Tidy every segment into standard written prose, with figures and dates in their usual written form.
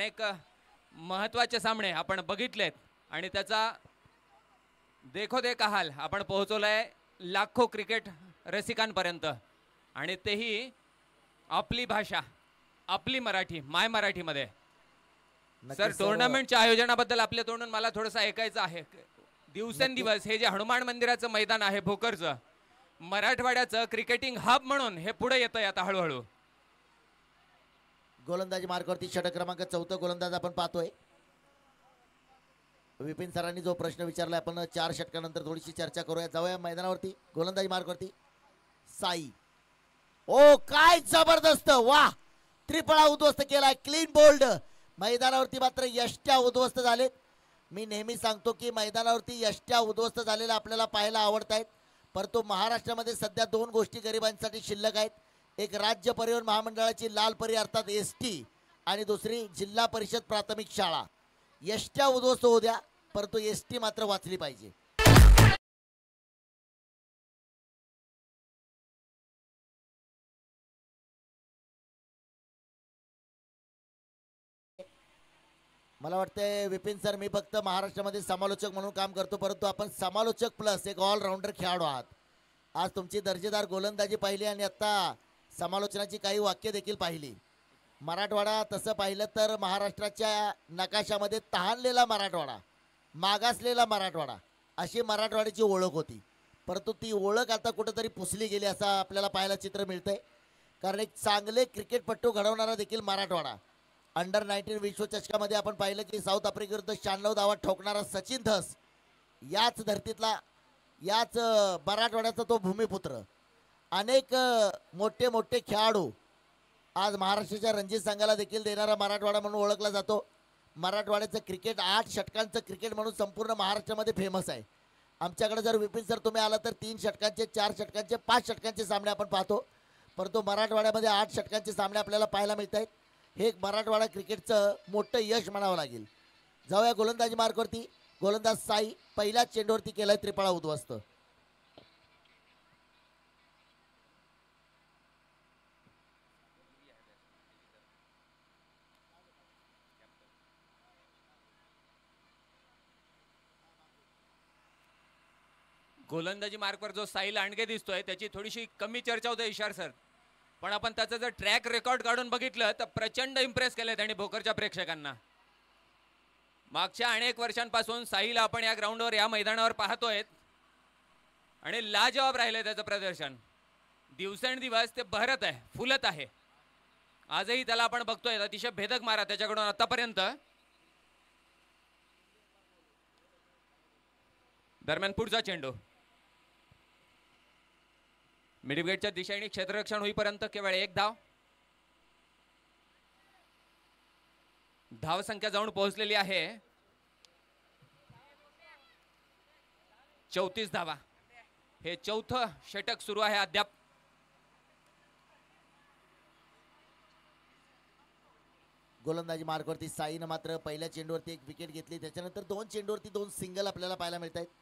अनेक महत्त्वाचे सामने आपण बघितलेत आणि त्याचा देखोदेख हाल आपण पोहोचवलाय लाखो क्रिकेट रसिकांपर्यंत आणि तेही आपली भाषा आपली मराठी माय मराठीमध्ये. सर टुर्नामेंटच्या आयोजनाबद्दल आपल्या तोंडून मला थोडंसं ऐकायचं आहे. दिवसेंदिवस हे जे हनुमान मंदिराचं मैदान आहे भोकरचं मराठवाड्याचं क्रिकेटिंग हब म्हणून हे पुढे येतंय आता हळूहळू. गोलंदाजी मार्कवरती षटक क्रमांक 14 गोलंदाज आपण पाहतोय. विपिन सरांनी जो प्रश्न विचारला आपण 4 षटकानंतर थोडीशी चर्चा करूया. जाऊया मैदानावरती. गोलंदाजी मार्कवरती साई. ओ काय जबरदस्त, वा त्रिफळा उद्ध्वस्त केलाय, क्लीन बोल्ड. मैदानावरती मात्र यष्ट्या उद्ध्वस्त झालेत. मी नेहमी सांगतो की मैदानावरती यष्ट्या उद्ध्वस्त झालेल्या आपल्याला पाहायला आवडत आहेत, परंतु महाराष्ट्रामध्ये सध्या 2 गोष्टी गरिबांसाठी शिल्लक आहेत. एक राज्य परिवहन महामंडळाची लाल परी अर्थात एसटी आणि दुसरी जिल्हा परिषद प्राथमिक शाळा. यष्ट्या उद्ध्वस्त होऊ द्या, परंतु एसटी मात्र वाचली पाहिजे. मला वाटतंय विपिन सर, मी फक्त महाराष्ट्रामध्ये समालोचक म्हणून काम करतो, परंतु आपण समालोचक प्लस एक ऑलराऊंडर खेळाडू आहात. आज तुमची दर्जेदार गोलंदाजी पाहिली आणि आता समालोचनाची काही वाक्य देखील पाहिली. मराठवाडा तसं पाहिलं तर महाराष्ट्राच्या नकाशामध्ये तहानलेला मराठवाडा, मागासलेला मराठवाडा अशी मराठवाड्याची ओळख होती, परंतु ती ओळख आता कुठेतरी पुसली गेली असं आपल्याला पाहायला चित्र मिळतंय. कारण एक चांगले क्रिकेटपटू घडवणारा देखील मराठवाडा. अंडर 19 विश्वचषकामध्ये आपण पाहिलं की साऊथ आफ्रिकेविरुद्ध 96 धावा ठोकणारा सचिन धस याच धर्तीतला, याच मराठवाड्याचा तो भूमिपुत्र. अनेक मोठे मोठे खेळाडू आज महाराष्ट्राच्या रणजी संघाला देखील देणारा मराठवाडा म्हणून ओळखला जातो. मराठवाड्याचं क्रिकेट 8 षटकांचं क्रिकेट म्हणून संपूर्ण महाराष्ट्रामध्ये फेमस आहे. आमच्याकडे जर विपिन सर तुम्ही आला तर 3 षटकांचे, 4 षटकांचे, 5 षटकांचे सामने आपण पाहतो, परंतु मराठवाड्यामध्ये 8 षटकांचे सामने आपल्याला पाहायला मिळत आहेत. हे एक मराठवाडा क्रिकेटचं मोठं यश म्हणावं लागेल. जाऊया गोलंदाजी मार्कवरती. गोलंदाज साई पहिल्याच चेंडूवरती केलाय त्रिफळा उद्ध्वस्त. गोलंदाजी मार्कवर जो साई लांडगे दिसतोय त्याची थोडीशी कमी चर्चा होते इशार सर, पण आपण त्याचं जर ट्रॅक रेकॉर्ड काढून बघितलं तर प्रचंड इम्प्रेस केलं त्यांनी भोकरच्या प्रेक्षकांना. मागच्या अनेक वर्षांपासून साईला आपण या ग्राउंडवर, या मैदानावर पाहतोय आणि लाजवाब राहिले त्याचं प्रदर्शन. दिवसेंदिवस ते बहरत आहे, फुलत आहे. आजही त्याला आपण बघतोय अतिशय भेदक मारा त्याच्याकडून आतापर्यंत. दरम्यान पुढचा चेंडू मिडविकेटच्या दिशेने क्षेत्ररक्षण होईपर्यंत केवळ 1 धाव. धावसंख्या जाऊन पोहोचलेली आहे 34 धावा. हे 4थं षटक सुरू आहे अद्याप. गोलंदाजी मार्कवरती साईनं मात्र पहिल्या चेंडूवरती 1 विकेट घेतली, त्याच्यानंतर 2 चेंडूवरती 2 सिंगल आपल्याला पाहायला मिळत आहेत.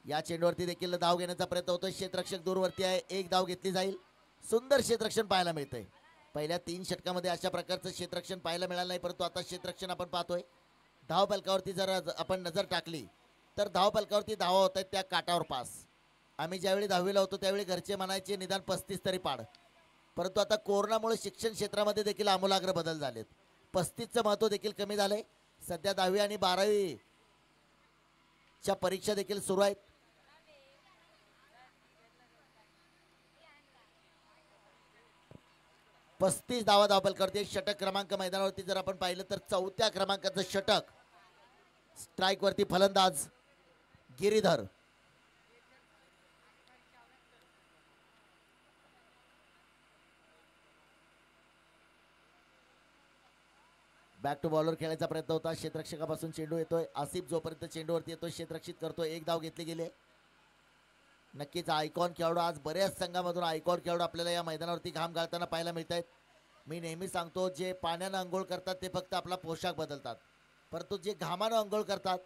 या चेंडूवरती देखील धाव घेण्याचा प्रयत्न होतोय. क्षेत्ररक्षक दूरवरती आहे, 1 धाव घेतली जाईल. सुंदर क्षेत्ररक्षण पाहायला मिळतंय. पहिल्या 3 षटकामध्ये अशा प्रकारचं क्षेत्ररक्षण पाहायला मिळालं नाही, परंतु आता क्षेत्ररक्षण आपण पाहतोय. धाव फलकावरती जर आपण नजर टाकली तर धाव फलकावरती धावा होत आहेत त्या काटावर पास. आम्ही ज्यावेळी 10वीला होतो त्यावेळी घरचे म्हणायचे निदान 35 तरी पाड, परंतु आता कोरोनामुळे शिक्षण क्षेत्रामध्ये देखील आमूलाग्र बदल झालेत. 35चं महत्त्व देखील कमी झालंय. सध्या 10वी आणि 12वीच्या परीक्षा देखील सुरू आहेत. पस्तीस धावा धावफलकावरती. षटक क्रमांक मैदानावरती जर आपण पाहिलं तर 4थ्या क्रमांकाचं षटक. स्ट्राईक वरती फलंदाज गिरीधर. बॅक टू बॉलर खेळायचा प्रयत्न होता. क्षेत्ररक्षकापासून चेंडू येतोय. आसिफ जोपर्यंत चेंडूवरती येतोय क्षेत्ररक्षित करतोय. 1 धाव घेतली गेली. नक्कीच आयकॉन खेळाडू, आज बऱ्याच संघामधून आयकॉन खेळाडू आपल्याला या मैदानावरती घाम घालताना पाहायला मिळत आहेत. मी नेहमी सांगतो जे पाण्यानं अंघोळ करतात ते फक्त आपला पोशाख बदलतात, परंतु जे घामानं अंघोळ करतात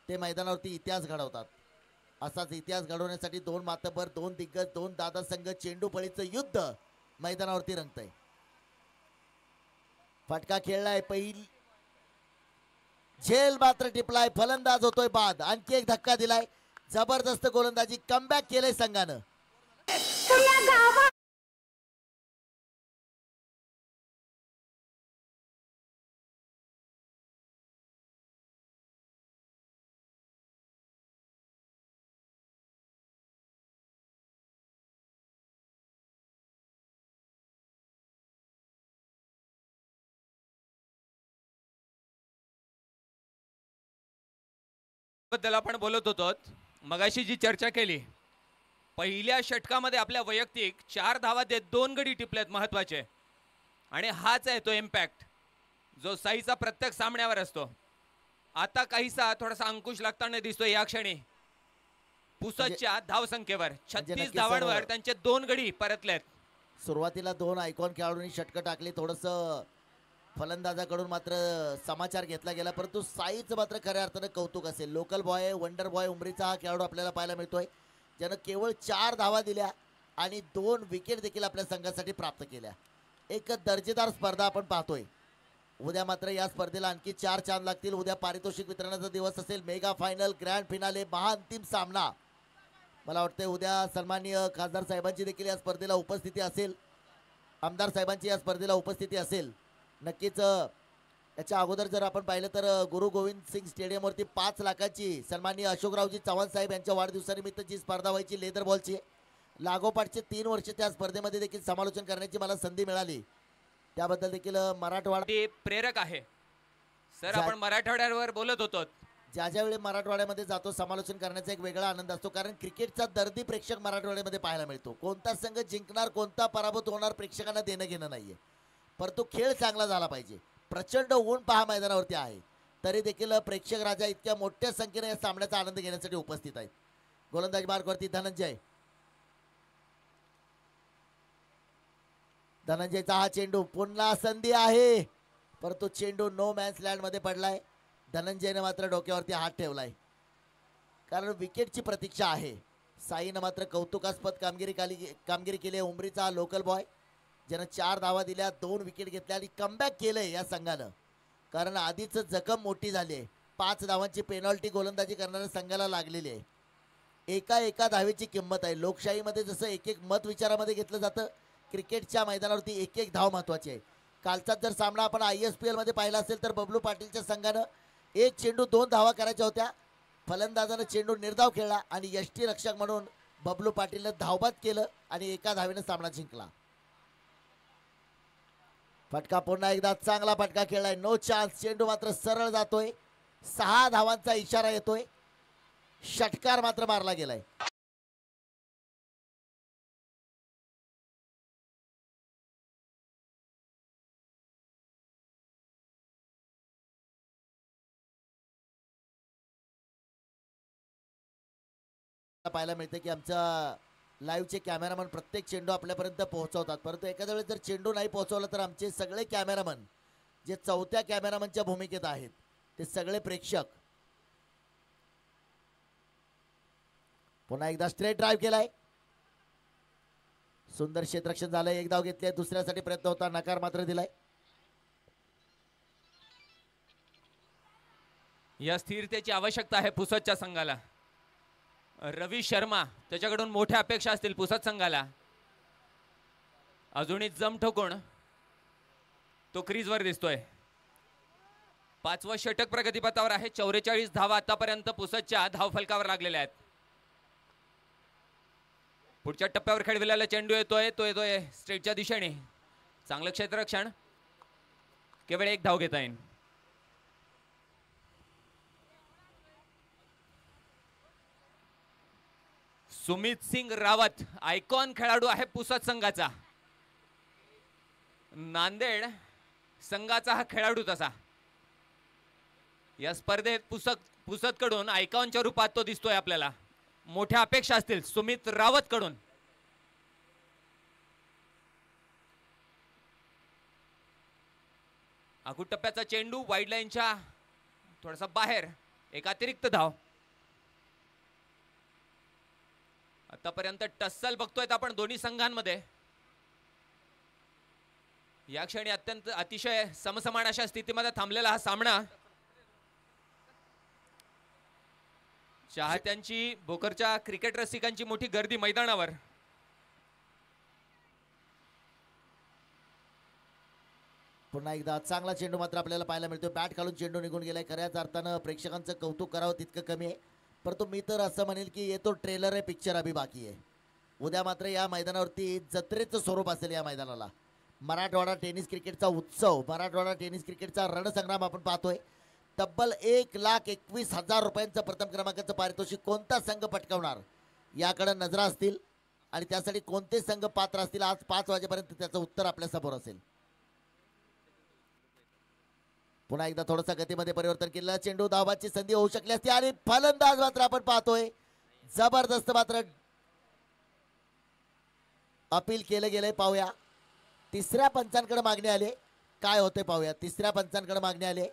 ते मैदानावरती इतिहास घडवतात. असाच इतिहास घडवण्यासाठी 2 मातबर, 2 दिग्गज, 2 दादा संघ, चेंडू फळीचं युद्ध मैदानावरती रंगतंय. फटका खेळलाय पहिली झेल मात्र टिपलाय. फलंदाज होतोय बाद. आणखी एक धक्का दिलाय. जबरदस्त गोलंदाजी कमबॅक केलंय संघानं. बद्दल आपण बोलत होतो मगाशी जी चर्चा केली. पहिल्या षटकामध्ये आपल्या वैयक्तिक 4 धावा देत 2 गडी टिपलेत महत्वाचे. आणि हाच आहे तो इम्पॅक्ट जो साईचा प्रत्येक सामन्यावर असतो. आता काहीसा थोडासा अंकुश लागताना दिसतोय या क्षणी पुसतच्या धावसंख्येवर. 36 धावांवर त्यांचे 2 गडी परतलेत. सुरुवातीला 2 आयकॉन खेळाडूंनी षटकं टाकली. थोडस फलंदाजाकडून मात्र समाचार घेतला गेला, परंतु साईचं मात्र खऱ्या अर्थानं कौतुक असेल. लोकल बॉय, वंडर बॉय उमरीचा हा खेळाडू आपल्याला पाहायला मिळतोय, ज्यानं केवळ 4 धावा दिल्या आणि 2 विकेट देखील आपल्या संघासाठी प्राप्त केल्या. एक दर्जेदार स्पर्धा आपण पाहतोय. उद्या मात्र या स्पर्धेला आणखी 4 चांद लागतील. उद्या पारितोषिक वितरणाचा दिवस असेल. मेगा फायनल, ग्रँड फिनाले, महाअंतिम सामना. मला वाटतंय उद्या सन्माननीय खासदार साहेबांची देखील या स्पर्धेला उपस्थिती असेल. आमदार साहेबांची या स्पर्धेला उपस्थिती असेल नक्कीच. याच्या अगोदर जर आपण पाहिलं तर गुरु गोविंद सिंग स्टेडियमवरती 5 लाखाची सन्माननीय अशोकरावजी चव्हाण साहेब यांच्या वाढदिवसानिमित्त जी स्पर्धा व्हायची लेदर बॉलची, लागोपाठचे 3 वर्ष त्या स्पर्धेमध्ये देखील समालोचन करण्याची मला संधी मिळाली. त्याबद्दल देखील मराठवाडा प्रेरक आहे. सर आपण मराठवाड्यावर बोलत होतो. ज्या वेळी मराठवाड्यामध्ये जातो समालोचन करण्याचा एक वेगळा आनंद असतो, कारण क्रिकेटचा दर्दी प्रेक्षक मराठवाड्यामध्ये पाहायला मिळतो. कोणता संघ जिंकणार, कोणता पराभूत होणार प्रेक्षकांना देणं घेणं नाहीये, परंतु खेळ चांगला झाला पाहिजे. प्रचंड ऊन पहा मैदानावरती आहे, तरी देखील प्रेक्षक राजा इतक्या मोठ्या संख्येने या सामन्याचा आनंद घेण्यासाठी उपस्थित आहेत. गोलंदाज मार्गवरती धनंजय. धनंजयचा हा चेंडू, पुन्हा संधी आहे, परंतु चेंडू नो मॅन्स लँड मध्ये पडलाय. धनंजयने मात्र डोक्यावरती हात ठेवलाय, कारण विकेटची प्रतीक्षा आहे. साईनं मात्र कौतुकास्पद कामगिरी केली आहे. उमरीचा लोकल बॉय ज्यानं 4 धावा दिल्या, 2 विकेट घेतल्या आणि कमबॅक केलंय या संघानं, कारण आधीच जखम मोठी झाली आहे. 5 धावांची पेनॉल्टी गोलंदाजी करणाऱ्या संघाला लागलेली आहे. एका धावेची किंमत आहे. लोकशाहीमध्ये जसं एक मत विचारामध्ये घेतलं जातं, क्रिकेटच्या मैदानावरती एक धाव महत्वाची आहे. कालचा जर सामना आपण ISPL मध्ये पाहिला असेल तर बबलू पाटीलच्या संघानं 1 चेंडू 2 धावा करायच्या होत्या. फलंदाजानं चेंडू निर्धाव खेळला आणि यष्टीरक्षक म्हणून बबलू पाटीलनं धावबाद केलं आणि 1 धावेनं सामना जिंकला. फटका पुन्हा एकदा चांगला फटका खेळलाय. No chance. चेंडू मात्र सरळ जातोय. 6 धावांचा इशारा येतोय. षटकार मात्र मारला गेलाय. पाहायला मिळते की आमच्या लाईव्हचे कॅमेरामन प्रत्येक चेंडू आपल्यापर्यंत पोहोचवतात, परंतु एखाद्या वेळेस जर चेंडू नाही पोहोचवला तर आमचे सगळे कॅमेरामन जे 4थ्या कॅमेरामनच्या भूमिकेत आहेत ते सगळे प्रेक्षक. पुन्हा एकदा स्ट्रेट ड्राईव्ह केलाय. सुंदर क्षेत्ररक्षण झालंय. 1 धाव घेतली. दुसऱ्यासाठी प्रयत्न होता, नकार मात्र दिलाय. या स्थिरतेची आवश्यकता आहे पुसतच्या संघाला. रवी शर्मा त्याच्याकडून मोठ्या अपेक्षा असतील पुसत संघाला. अजूनही जम ठोकून तो क्रीजवर दिसतोय. 5वं षटक प्रगतीपथावर आहे. 44 धावा आतापर्यंत पुसतच्या धावफलकावर लागलेल्या आहेत. पुढच्या टप्प्यावर खेळविलेला चेंडू येतोय, तो येतोय स्ट्रेटच्या दिशेने. चांगलं क्षेत्ररक्षण. केवळ 1 धाव घेता येईल. सुमित सिंग रावत आयकॉन खेळाडू आहे पुसत संघाचा. नांदेड संघाचा हा खेळाडू तसा या स्पर्धेत पुसत कडून आयकॉनच्या रूपात तो दिसतोय आपल्याला. मोठ्या अपेक्षा असतील सुमित रावत कडून. आखूड टप्प्याचा चेंडू वाईड लाईनच्या थोडासा बाहेर. एक अतिरिक्त धाव. आतापर्यंत टस्सल बघतोय आपण दोन्ही संघांमध्ये. या क्षणी अत्यंत अतिशय समसमान अशा स्थितीमध्ये थांबलेला हा सामना. चाहत्यांची, भोकरच्या क्रिकेट रसिकांची मोठी गर्दी मैदानावर. पुन्हा एकदा चांगला चेंडू मात्र आपल्याला पाहायला मिळतो. बॅट खालून चेंडू निघून गेलाय. खऱ्याच अर्थानं प्रेक्षकांचं कौतुक करावं तितकं कमी आहे. परंतु मी तर असं म्हणेल की येतो ट्रेलर आहे, पिक्चर अभि बाकी आहे. उद्या मात्र या मैदानावरती जत्रेचं स्वरूप असेल. या मैदानाला मराठवाडा टेनिस क्रिकेटचा उत्सव, मराठवाडा टेनिस क्रिकेटचा रणसंग्राम आपण पाहतोय. तब्बल 1,21,000 रुपयांचं प्रथम क्रमांकाचं पारितोषिक कोणता संघ पटकावणार याकडे नजरा असतील आणि त्यासाठी कोणते संघ पात्र असतील आज 5 वाजेपर्यंत त्याचं उत्तर आपल्या समोर असेल. पुन्हा एकदा थोडंसं गतीमध्ये परिवर्तन केलं. चेंडू धावाची संधी होऊ शकली असती आणि फलंदाज मात्र आपण पाहतोय जबरदस्त मात्र अपील केलं गेलंय. पाहूया तिसऱ्या पंचांकडे मागणी आले. काय होते पाहूया. तिसऱ्या पंचांकडे मागणी आले.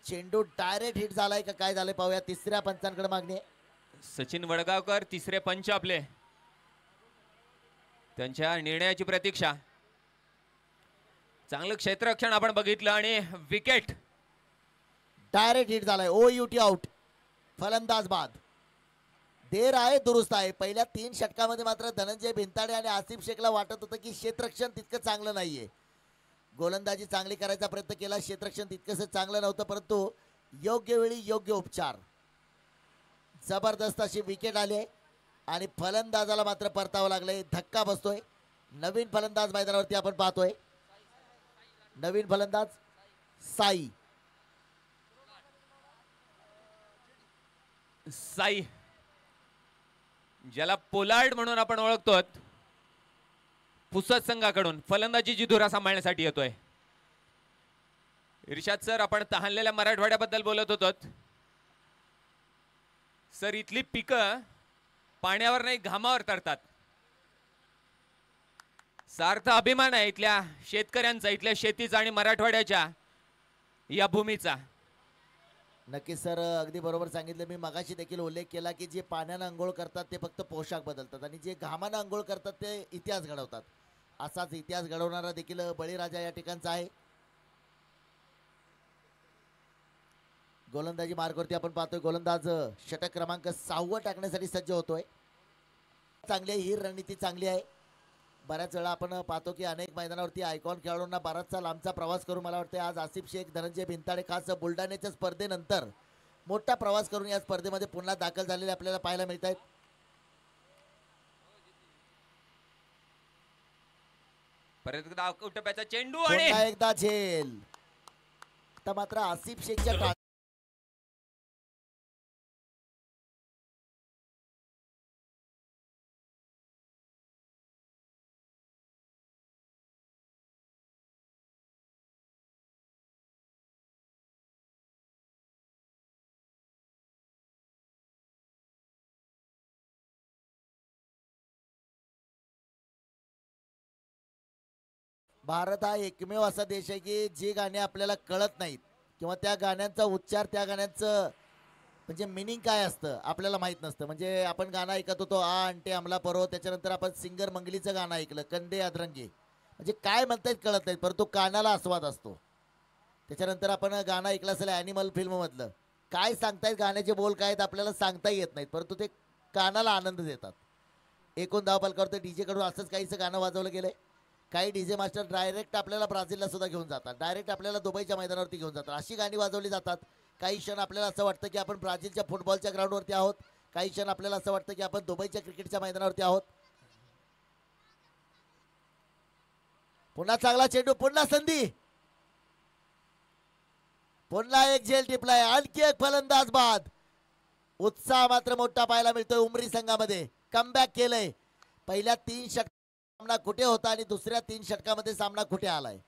चेंडू डायरेक्ट हिट झालाय का काय झालंय पाहूया. तिसऱ्या पंचांकडे मागणी. सचिन वडगावकर तिसरे पंच आपले, त्यांच्या निर्णयाची प्रतीक्षा. चांगलं क्षेत्ररक्षण आपण बघितलं आणि विकेट डायरेक्ट हिट झालाय. OUT out. फलंदाज बाद. देर आहे दुरुस्त आहे. पहिल्या 3 षटकामध्ये मात्र धनंजय भिंताडे आणि आसिफ शेखला वाटत होतं की क्षेत्ररक्षण तितकं चांगलं नाहीये. गोलंदाजी चांगली करायचा प्रयत्न केला. क्षेत्ररक्षण तितकंसं चांगलं नव्हतं, परंतु योग्य वेळी योग्य उपचार. जबरदस्त अशी विकेट आली आणि फलंदाजाला मात्र परतावं लागलंय. धक्का बसतोय. नवीन फलंदाज मैदानावरती आपण पाहतोय. नवीन फलंदाज साई. साई, ज्याला पोलार्ड म्हणून आपण ओळखतो, पुसद संघाकडून फलंदाजीची धुरा सांभाळण्यासाठी येतोय. इर्शाद सर, आपण तहानलेल्या मराठवाड्याबद्दल बोलत होतो सर. इथली पिकं पाण्यावर नाही घामावर तरतात. सार्थ अभिमान आहे इथल्या शेतकऱ्यांचा, इथल्या शेतीचा आणि मराठवाड्याच्या या भूमीचा. नक्की सर, अगदी बरोबर सांगितलं. मी मगाशी देखील उल्लेख केला की जे पाण्यानं अंघोळ करतात ते फक्त पोशाख बदलतात आणि जे घामानं अंघोळ करतात ते इतिहास घडवतात. असाच इतिहास घडवणारा देखील बळीराजा या ठिकाणचा आहे. गोलंदाजी मार्गावरती आपण पाहतोय. गोलंदाज षटक क्रमांक 6 टाकण्यासाठी सज्ज होतोय. चांगली आहे ही रणनीती, चांगली आहे. बऱ्याच वेळा आपण पाहतो की अनेक मैदानावरती आयकॉन खेळाडूंना बराचसा लांबचा प्रवास करून मला वाटतं आज आसिफ शेख, धनंजय भिंताडे खास बुलढाण्याच्या स्पर्धेनंतर मोठा प्रवास करून या स्पर्धेमध्ये पुन्हा दाखल झालेले आपल्याला पाहायला मिळत आहेत. परत चेंडू आणि एकदा झेल. आता मात्र आसिफ शेखच्या भारत हा एकमेव असा देश आहे की जी गाणी आपल्याला कळत नाहीत किंवा त्या गाण्यांचा उच्चार, त्या गाण्यांचं म्हणजे मिनिंग काय असतं आपल्याला माहित नसतं. म्हणजे आपण गाणं ऐकत होतो आ अंटे अमला परो, त्याच्यानंतर आपण सिंगर मंगलीचं गाणं ऐकलं कंदे अधरंगी, म्हणजे काय म्हणतायत कळत नाहीत, परंतु कानाला आस्वाद असतो. त्याच्यानंतर आपण गाणं ऐकलं असेल ॲनिमल फिल्ममधलं, काय सांगतायत गाण्याचे बोल काय आहेत आपल्याला सांगता येत नाहीत, परंतु ते कानाला आनंद देतात. एकूण धावफलकावर डीजे कडून असंच काहीचं गाणं वाजवलं गेलंय. काही डीजे मास्टर डायरेक्ट आपल्याला ब्राझीलला सुद्धा घेऊन जातात, डायरेक्ट आपल्याला दुबईच्या मैदानावरती घेऊन जातात. अशी गाणी वाजवली जातात. काही क्षण आपल्याला असं वाटतं की आपण ब्राझीलच्या फुटबॉलच्या ग्राउंडवरती आहोत, काही क्षण आपल्याला असं वाटतं की आपण दुबईच्या क्रिकेटच्या मैदानावरती आहोत. पुन्हा चांगला चेंडू, पुन्हा संधी, पुन्हा एक झेल टिपलाय, आणखी एक फलंदाज बाद. उत्साह मात्र मोठा पाहायला मिळतोय उमरी संघामध्ये. कमबॅक केलंय. पहिल्या 3 षटकात सामना कुठे होता आणि दुसऱ्या 3 षटकामध्ये सामना कुठे आलाय.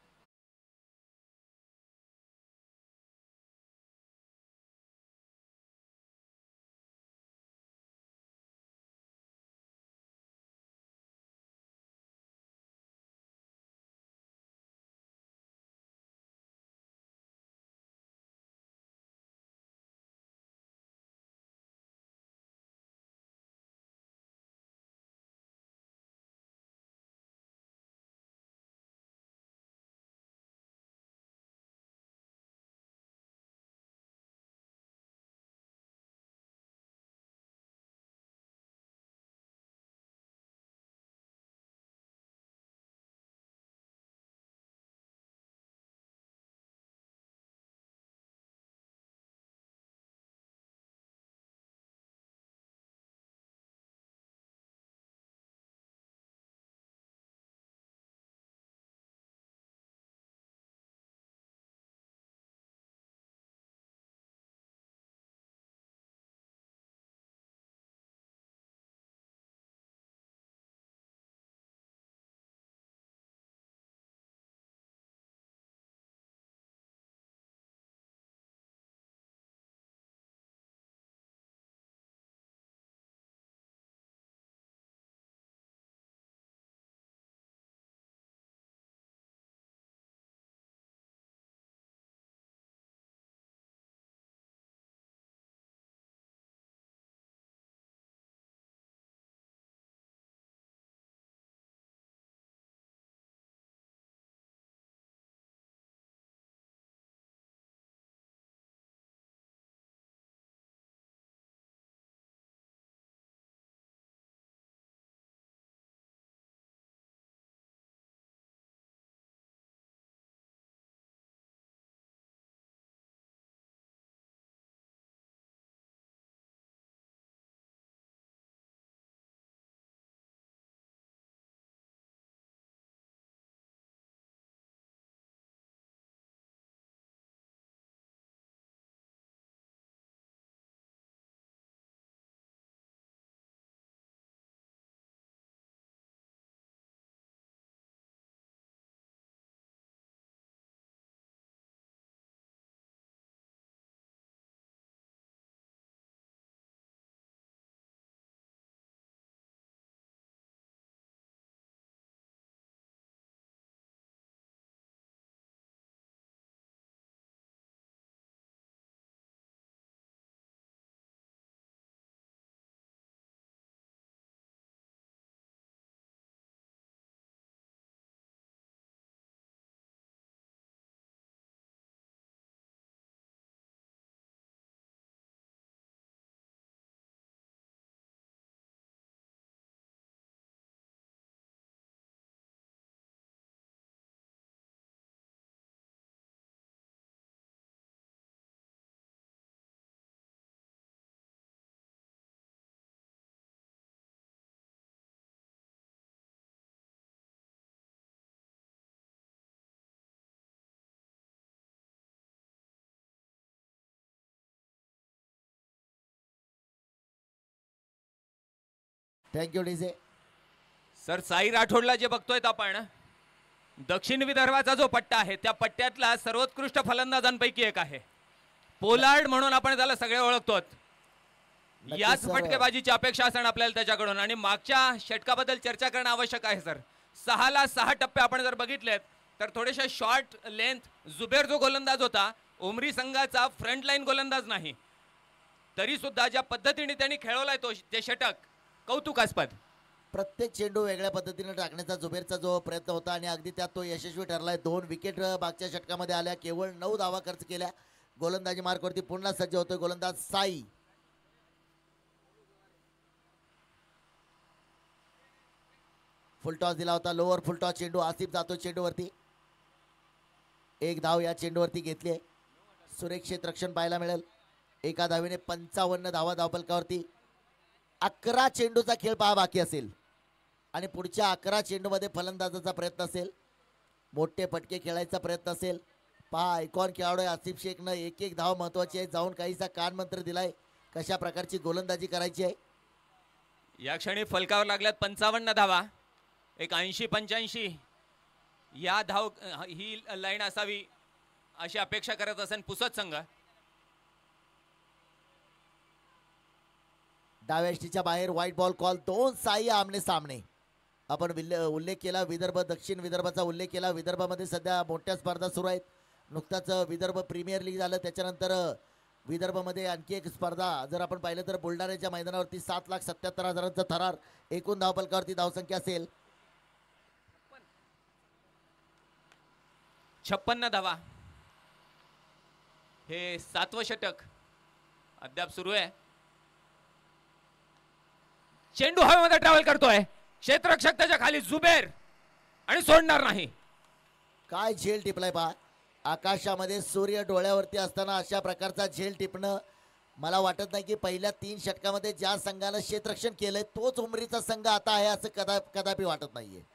Thank you DJ. सर साई राठोडला जे बघतोय आपण, दक्षिण विदर्भाचा जो पट्टा आहे त्या पट्ट्यातला सर्वोत्कृष्ट फलंदाजांपैकी एक आहे. पोलार्ड म्हणून आपण त्याला सगळे ओळखतो. याच सर. फटकेबाजीची अपेक्षा असणार आपल्याला त्याच्याकडून. आणि मागच्या षटकाबद्दल चर्चा करणं आवश्यक आहे सर. 6ला 6 टप्पे आपण जर बघितलेत तर थोडेसे शॉर्ट लेंथ. जुबेर जो गोलंदाज होता, उमरी संघाचा फ्रंट लाईन गोलंदाज नाही, तरी सुद्धा ज्या पद्धतीने त्यांनी खेळवलाय ते षटक कौतुकास्पद. प्रत्येक चेंडू वेगळ्या पद्धतीने टाकण्याचा जुबेरचा जो प्रयत्न होता आणि अगदी त्यात तो यशस्वी ठरलाय. 2 विकेट मागच्या षटकामध्ये आल्या. केवळ 9 धावा खर्च केल्या. गोलंदाजी मार्कवरती पुन्हा सज्ज होतोय गोलंदाज साई. फुल टॉस दिला होता. लोअर फुल टॉस चेंडू. आसिफ जातो चेंडूवरती. 1 धाव या चेंडूवरती घेतली आहे. सुरेख क्षेत्ररक्षण पाहायला मिळेल. एका धावेने 55 धावा धावफलकावरती. 11 चेंडूचा खेळ पहा बाकी असेल आणि पुढच्या 11 चेंडूमध्ये फलंदाजाचा प्रयत्न असेल. मोठे फटके खेळायचा प्रयत्न असेल. पहा आयकॉन खेळाडू आहे आसिफ शेखनं. एक धाव महत्वाची आहे. जाऊन काहीसा कान मंत्र दिलाय कशा प्रकारची गोलंदाजी करायची आहे. या क्षणी फलकावर लागल्यात 55 धावा. एक 80-85 या धाव ही लाईन असावी अशी अपेक्षा करत असेल पुसद संघ. डाव्या यष्टीच्या बाहेर व्हाईट बॉल कॉल. 2 साई आमने सामने. आपण उल्लेख केला विदर्भ, दक्षिण विदर्भाचा उल्लेख केला. विदर्भामध्ये सध्या मोठ्या स्पर्धा सुरू आहेत. नुकताच विदर्भ प्रीमियर लीग झालं. त्याच्यानंतर विदर्भामध्ये आणखी एक स्पर्धा जर आपण पाहिलं तर बुलढाण्याच्या मैदानावरती 7,77,000चा थरार. एकूण धावफलकावरती धावसंख्या असेल 56 धावा. हे 7वं षटक अद्याप सुरू आहे. चेंडू हवेमध्ये ट्रॅव्हल करतोय. क्षेत्ररक्षक त्याच्या खाली जुबेर आणि सोडणार नाही. काय झेल टिपलाय पहा. आकाशामध्ये सूर्य डोळ्यावरती असताना अशा प्रकारचा झेल टिपणं मला वाटत नाही की पहिल्या 3 षटकामध्ये ज्या संघानं क्षेत्ररक्षण केलंय तोच उमरीचा संघ आता आहे असं कदापि वाटत नाहीये.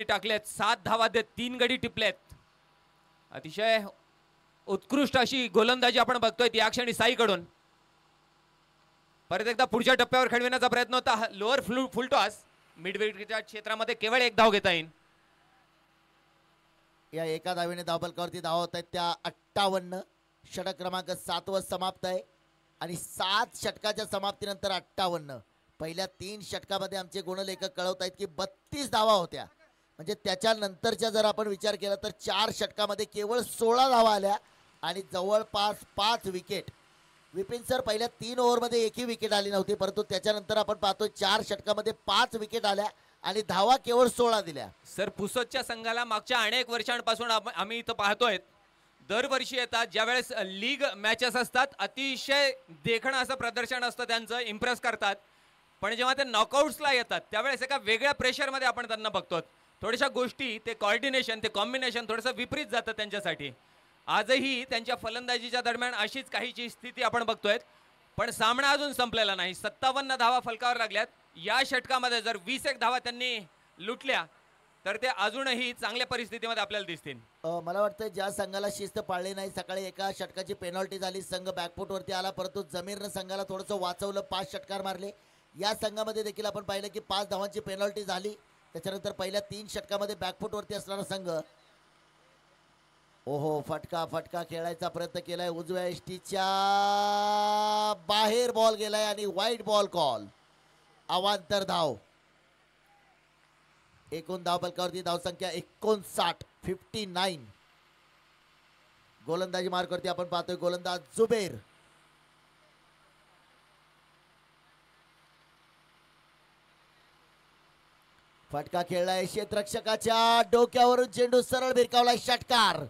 टाकलेत 7 धावा देत 3 गडी टिपलेत. अतिशय उत्कृष्ट अशी गोलंदाजी आपण बघतोय या क्षणी साईकडून. परत एकदा पुढच्या टप्प्यावर खेळविण्याचा प्रयत्न होता. लोअर फुल टॉस मिड विकेटच्या क्षेत्रामध्ये केवळ एक धाव घेता येईल. या एका धावेने धावफलकावरती धावा होत आहेत त्या 58. षटक क्रमांक 7 वर समाप्त आहे आणि 7 षटकाच्या समाप्तीनंतर 58. पहिल्या 3 षटकामध्ये आमचे गुणलेखक कळवत आहेत की 32 धावा होत्या. म्हणजे त्याच्यानंतरच्या जर आपण विचार केला तर 4 षटकामध्ये केवळ 16 धावा आल्या आणि जवळपास 5 विकेट. विपिन सर, पहिल्या 3 ओव्हरमध्ये एकही विकेट आली नव्हती, परंतु त्याच्यानंतर आपण पाहतोय 4 षटकामध्ये 5 विकेट आल्या आणि धावा केवळ 16 दिल्या. सर, पुसदच्या संघाला मागच्या अनेक वर्षांपासून आम्ही इथं पाहतोय दरवर्षी येतात ज्यावेळेस लीग मॅचेस असतात, अतिशय देखणं असं प्रदर्शन असतं त्यांचं, इम्प्रेस करतात. पण जेव्हा ते नॉकआउट्सला येतात त्यावेळेस एका वेगळ्या प्रेशरमध्ये आपण त्यांना बघतो. थोड्याशा गोष्टी, ते कॉर्डिनेशन, ते कॉम्बिनेशन थोडंसं विपरीत जातं त्यांच्यासाठी. आजही त्यांच्या फलंदाजीच्या दरम्यान अशीच काहीची स्थिती आपण बघतोय. पण सामना अजून संपलेला नाही. 57 धावा फलकावर लागल्यात. या षटकामध्ये जर 21 धावा त्यांनी लुटल्या तर ते अजूनही चांगल्या परिस्थितीमध्ये आपल्याला दिसतील. मला वाटतं ज्या संघाला शिस्त पाळली नाही, सकाळी एका षटकाची पेनॉल्टी झाली, संघ बॅकफुटवरती आला, परंतु जमीरनं संघाला थोडंसं वाचवलं, 5 षटकार मारले. या संघामध्ये देखील आपण पाहिलं की 5 धावांची पेनॉल्टी झाली. त्याच्यानंतर पहिल्या 3 षटकामध्ये बॅकफुटवरती असणारा संघ. ओहो, फटका खेळायचा प्रयत्न केलाय, उजव्या एष्टीच्या बाहेर बॉल गेलाय आणि वाईट बॉल कॉल. अवांतर धाव. एकूण धावफलकावरती धावसंख्या 59. गोलंदाजी मार्कवरती आपण पाहतोय गोलंदाज जुबेर. फटका खेळलाय, क्षेत्ररक्षकाच्या डोक्यावरून चेंडू सरळ भिरकावलाय, षटकार.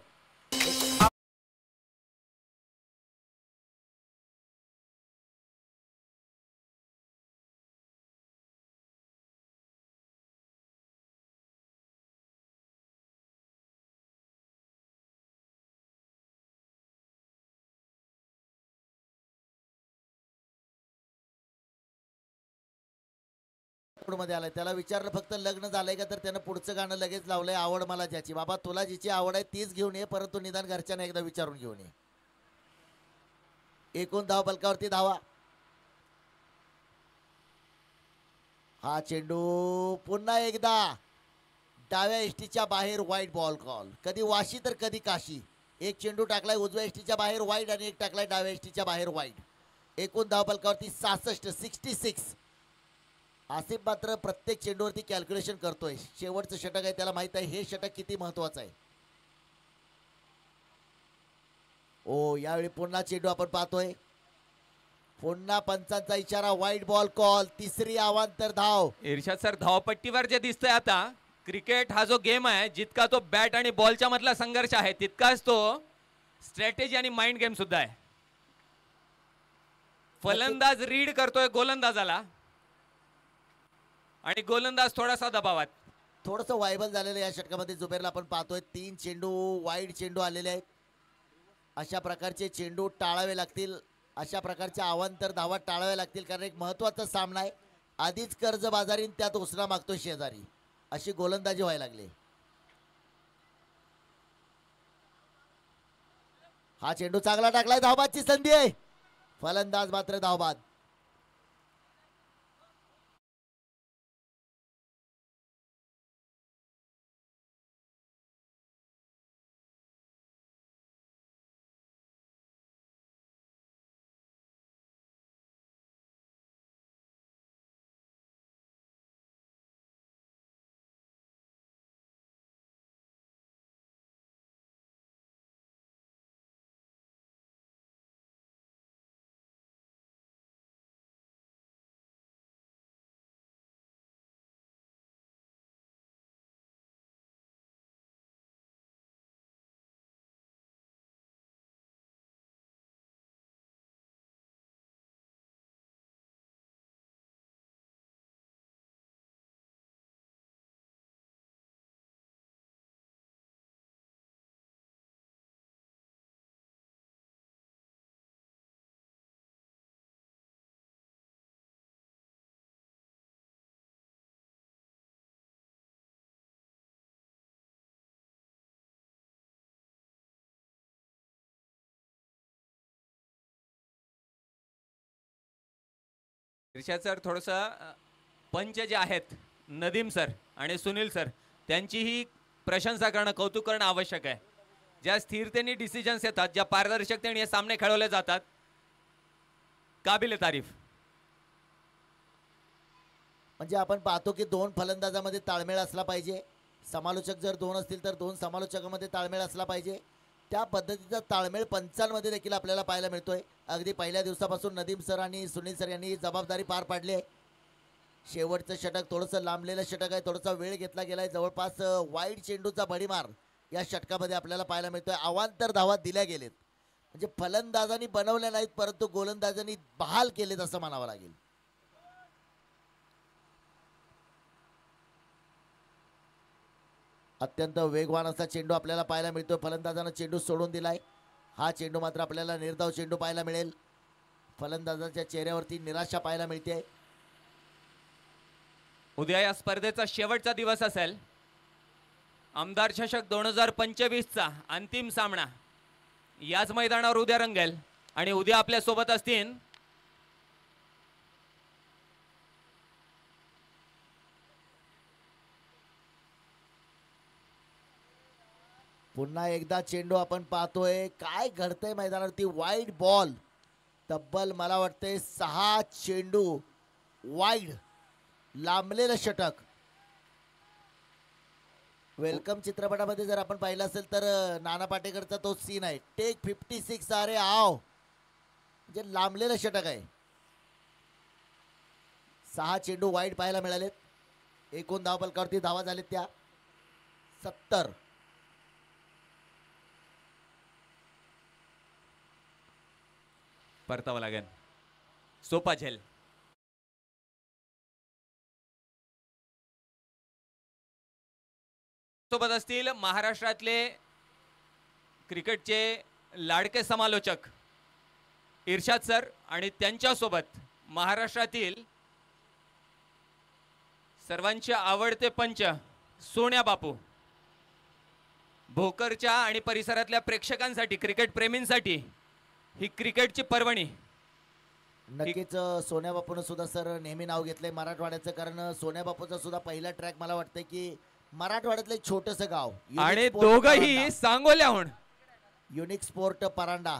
मध्ये आलाय, त्याला विचारलं फक्त लग्न झालंय का, तर त्यानं पुढचं गाणं लगेच लावलंय, आवड मला ज्याची. बाबा, तुला जिची आवड आहे तीच घेऊन ये, परंतु निदान घरच्यांना एकदा विचारून घेऊन ये. एकूण धावफलकावरती धावा. हा चेंडू पुन्हा एकदा डाव्या एष्टीच्या बाहेर, वाईट बॉल कॉल. कधी वाशी तर कधी काशी. एक चेंडू टाकलाय उजव्या एष्टीच्या बाहेर वाईट आणि एक टाकलाय डाव्या एष्टीच्या बाहेर वाईट. एकूण धावफलकावरती 66. आसिफ मात्र प्रत्येक चेंडूवरती कॅल्क्युलेशन करतोय. शेवटचं षटक आहे, त्याला माहित आहे हे षटक किती महत्वाचं आहे. ओ, यावेळी पुन्हा चेंडू आपण पाहतोय, पुन्हा पंचांचा इशारा, वाईट बॉल कॉल. तिसरी अवांतर धाव. इर्शाद सर, धावपट्टीवर जे दिसतंय आता, क्रिकेट हा जो गेम आहे, जितका तो बॅट आणि बॉलच्या मधला संघर्ष आहे तितकाच तो स्ट्रॅटेजी आणि माइंड गेम सुद्धा आहे. फलंदाज रीड करतोय गोलंदाजाला आणि गोलंदाज थोडासा दबावात. थोडंसं वायबल झालेलं या षटकामध्ये जुबेरला आपण पाहतोय. 3 चेंडू वाईड चेंडू आलेले आहेत. अशा प्रकारचे चेंडू टाळावे लागतील, अशा प्रकारच्या अवांतर धावा टाळाव्या लागतील, कारण एक महत्वाचा सामना आहे. आधीच कर्जबाजारी, त्यात उसरा मागतोय शेजारी, अशी गोलंदाजी व्हायला लागली. हा चेंडू चांगला टाकलाय, धावबादची संधी आहे, फलंदाज मात्र धावबाद. इर्शाद सर थोडंसं पंच जे आहेत नदीम सर आणि सुनील सर त्यांचीही प्रशंसा करणं कौतुक करणं आवश्यक आहे. ज्या स्थिरतेने डिसिजन्स येतात, ज्या पारदर्शकतेने हे सामने खेळवले जातात, काबिल तारीफ. म्हणजे आपण पाहतो की दोन फलंदाजामध्ये ताळमेळ असला पाहिजे. समालोचक जर दोन असतील तर दोन समालोचकांमध्ये ताळमेळ असला पाहिजे. त्या पद्धतीचा ताळमेळ पंचांमध्ये देखील आपल्याला पाहायला मिळतोय. अगदी पहिल्या दिवसापासून नदीम सर आणि सुनील सर यांनी जबाबदारी पार पाडली आहे. शेवटचं षटक थोडंसं लांबलेलं षटक आहे, थोडासा वेळ घेतला गेलाय. जवळपास वाईड चेंडूचा भडीमार या षटकामध्ये आपल्याला पाहायला मिळतोय. अवांतर धावा दिल्या गेलेत, म्हणजे फलंदाजांनी बनवल्या नाहीत परंतु गोलंदाजांनी बहाल केलेत असं म्हणावं लागेल. अत्यंत वेगवान असा चेंडू आपल्याला पाहायला मिळतोय. फलंदाजानं चेंडू सोडून दिलाय. हा चेंडू मात्र आपल्याला निर्धाव चेंडू पाहायला मिळेल. फलंदाजाच्या चेहऱ्यावरती निराशा पाहायला मिळते. उद्या या स्पर्धेचा शेवटचा दिवस असेल. आमदार चषक 2025चा अंतिम सामना याच मैदानावर उद्या रंगेल. आणि उद्या आपल्या सोबत असतील पुन्हा एकदा चेंडू आपण पाहतोय. काय घडतंय मैदानावरती. Wide ball. तब्बल मला वाटतंय 6 चेंडू वाईड, लांबलेलं षटक. वेलकम चित्रपटामध्ये जर आपण पाहिलं असेल तर नाना पाटेकरचा तो सीन आहे. टेक 56 अरे आव, म्हणजे लांबलेलं षटक आहे. 6 चेंडू वाईड पाहायला मिळालेत. एकूण धावफलकावरती धावा झालेत त्या 70. परतावं लागेल. सोपा झेल. सोबत असतील महाराष्ट्रातले क्रिकेटचे लाडके समालोचक इर्शाद सर आणि त्यांच्यासोबत महाराष्ट्रातील सर्वांचे आवडते पंच सोन्या बापू. भोकरच्या आणि परिसरातल्या प्रेक्षकांसाठी, क्रिकेट प्रेमींसाठी ही क्रिकेटची पर्वणी. नक्कीच सोन्या बापून सुद्धा सर नेहमी नाव घेतलंय मराठवाड्याचं. कारण सोन्या बापूचा सुद्धा पहिला ट्रॅक मला वाटतं की मराठवाड्यातलं एक छोटंसं गाव आणि दोघंही सांगोल्याहून. Unique sport Paranda.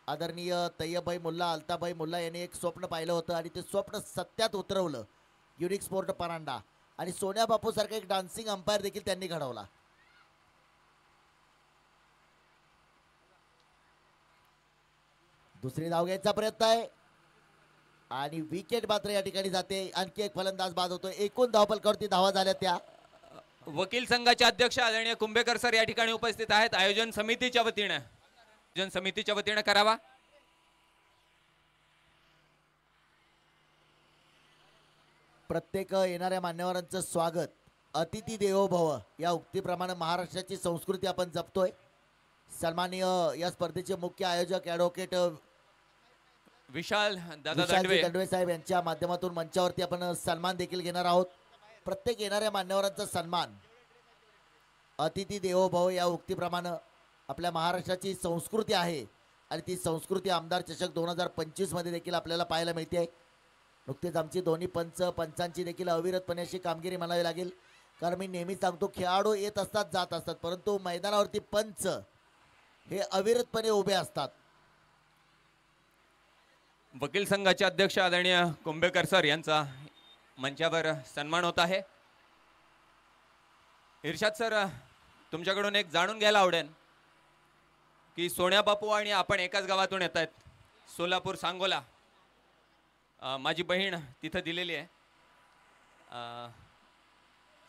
आदरणीय तय्यबभाई मुल्ला, अल्ताभाई मुल्ला यांनी एक स्वप्न पाहिलं होतं आणि ते स्वप्न सत्यात उतरवलं. Unique sport Paranda. आणि सोन्या बापू सारखा एक डान्सिंग अंपायर देखील त्यांनी घडवला. दुसरी धाव घ्यायचा प्रयत्न आहे आणि विकेट मात्र या ठिकाणी जाते. आणखी एक फलंदाज बाद होतो. एकूण धावफलकावरती धावा झाल्या त्या. वकील संघाचे अध्यक्ष आदरणीय कुंभेकर सर या ठिकाणी उपस्थित आहेत. आयोजन समितीच्या वतीने करावा. प्रत्येक येणाऱ्या मान्यवरांचं स्वागत. अतिथी देवो भव या उक्तीप्रमाणे महाराष्ट्राची संस्कृती आपण जपतोय. सन्माननीय या स्पर्धेचे मुख्य आयोजक ॲडव्होकेट विशाल दादा दंडवे साहेब यांच्या माध्यमातून मंचावरती आपण सन्मान देखील घेणार आहोत. प्रत्येक येणाऱ्या मान्यवरांचा सन्मान. अतिथी देवो भव या उक्तीप्रमाणे आपल्या महाराष्ट्राची संस्कृती आहे आणि ती संस्कृती आमदार चषक 2025 मध्ये देखील आपल्याला पाहायला मिळते. नुकतेच आमची दोन्ही पंचांची देखील अविरतपणे अशी कामगिरी म्हणावी लागेल. कारण मी नेहमी सांगतो खेळाडू येत असतात जात असतात परंतु मैदानावरती पंच हे अविरतपणे उभे असतात. वकील संघाचे अध्यक्ष आदरणीय कुंभेकर सर यांचा मंचावर सन्मान होत आहे. इर्शाद सर, तुमच्याकडून एक जाणून घ्यायला आवडेल की सोन्या बापू आणि आपण एकाच गावातून येत आहेत, सोलापूर सांगोला. माझी बहीण तिथं दिलेली आहे.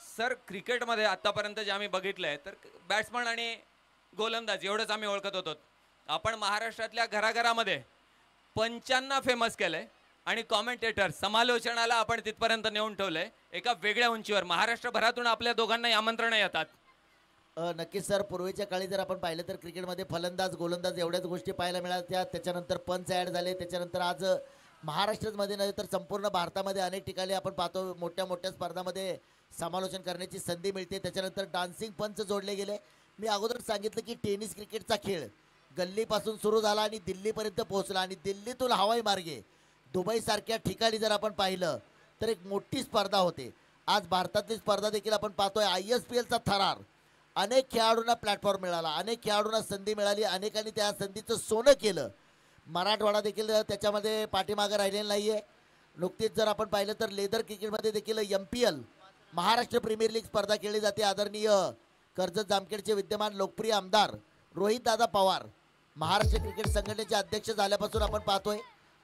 सर, क्रिकेटमध्ये आतापर्यंत जे आम्ही बघितलंय तर बॅट्समन आणि गोलंदाज एवढंच आम्ही ओळखत होतो. आपण महाराष्ट्रातल्या घराघरामध्ये पंचांना फेमस केलंय आणि कॉमेंटेटर समालोचनाला आपण तिथपर्यंत नेऊन ठेवलंय एका वेगळ्या उंचीवर. महाराष्ट्रभरातून आपल्या दोघांनाही आमंत्रण येतात. नक्कीच सर. पूर्वीच्या काळी जर आपण पाहिलं तर क्रिकेटमध्ये फलंदाज गोलंदाज एवढ्याच गोष्टी पाहायला मिळाल्या. त्याच्यानंतर पंच ॲड झाले. त्याच्यानंतर आज महाराष्ट्रामध्ये नव्हे तर संपूर्ण भारतामध्ये अनेक ठिकाणी आपण पाहतो मोठ्या मोठ्या स्पर्धामध्ये समालोचन करण्याची संधी मिळते. त्याच्यानंतर डान्सिंग पंच जोडले गेले. मी अगोदर सांगितलं की टेनिस क्रिकेटचा खेळ गल्लीपासून सुरू झाला आणि दिल्लीपर्यंत पोहोचला आणि दिल्लीतून हवाई मार्गे दुबई सारख्या ठिकाणी जर आपण पाहिलं तर एक मोठी स्पर्धा होते. आज भारतातली स्पर्धा देखील आपण पाहतोय. ISPLचा थरार, अनेक खेळाडूंना प्लॅटफॉर्म मिळाला, अनेक खेळाडूंना संधी मिळाली, अनेकांनी त्या संधीचं सोनं केलं. मराठवाडा देखील त्याच्यामध्ये पाठीमागं राहिलेला नाहीये. नुकतीच जर आपण पाहिलं तर लेदर क्रिकेटमध्ये देखील MPL महाराष्ट्र प्रीमियर लीग स्पर्धा खेळली जाते. आदरणीय कर्जत जामखेडचे विद्यमान लोकप्रिय आमदार रोहितदादा पवार महाराष्ट्र क्रिकेट संघटनेचे अध्यक्ष झाल्यापासून आपण पाहतोय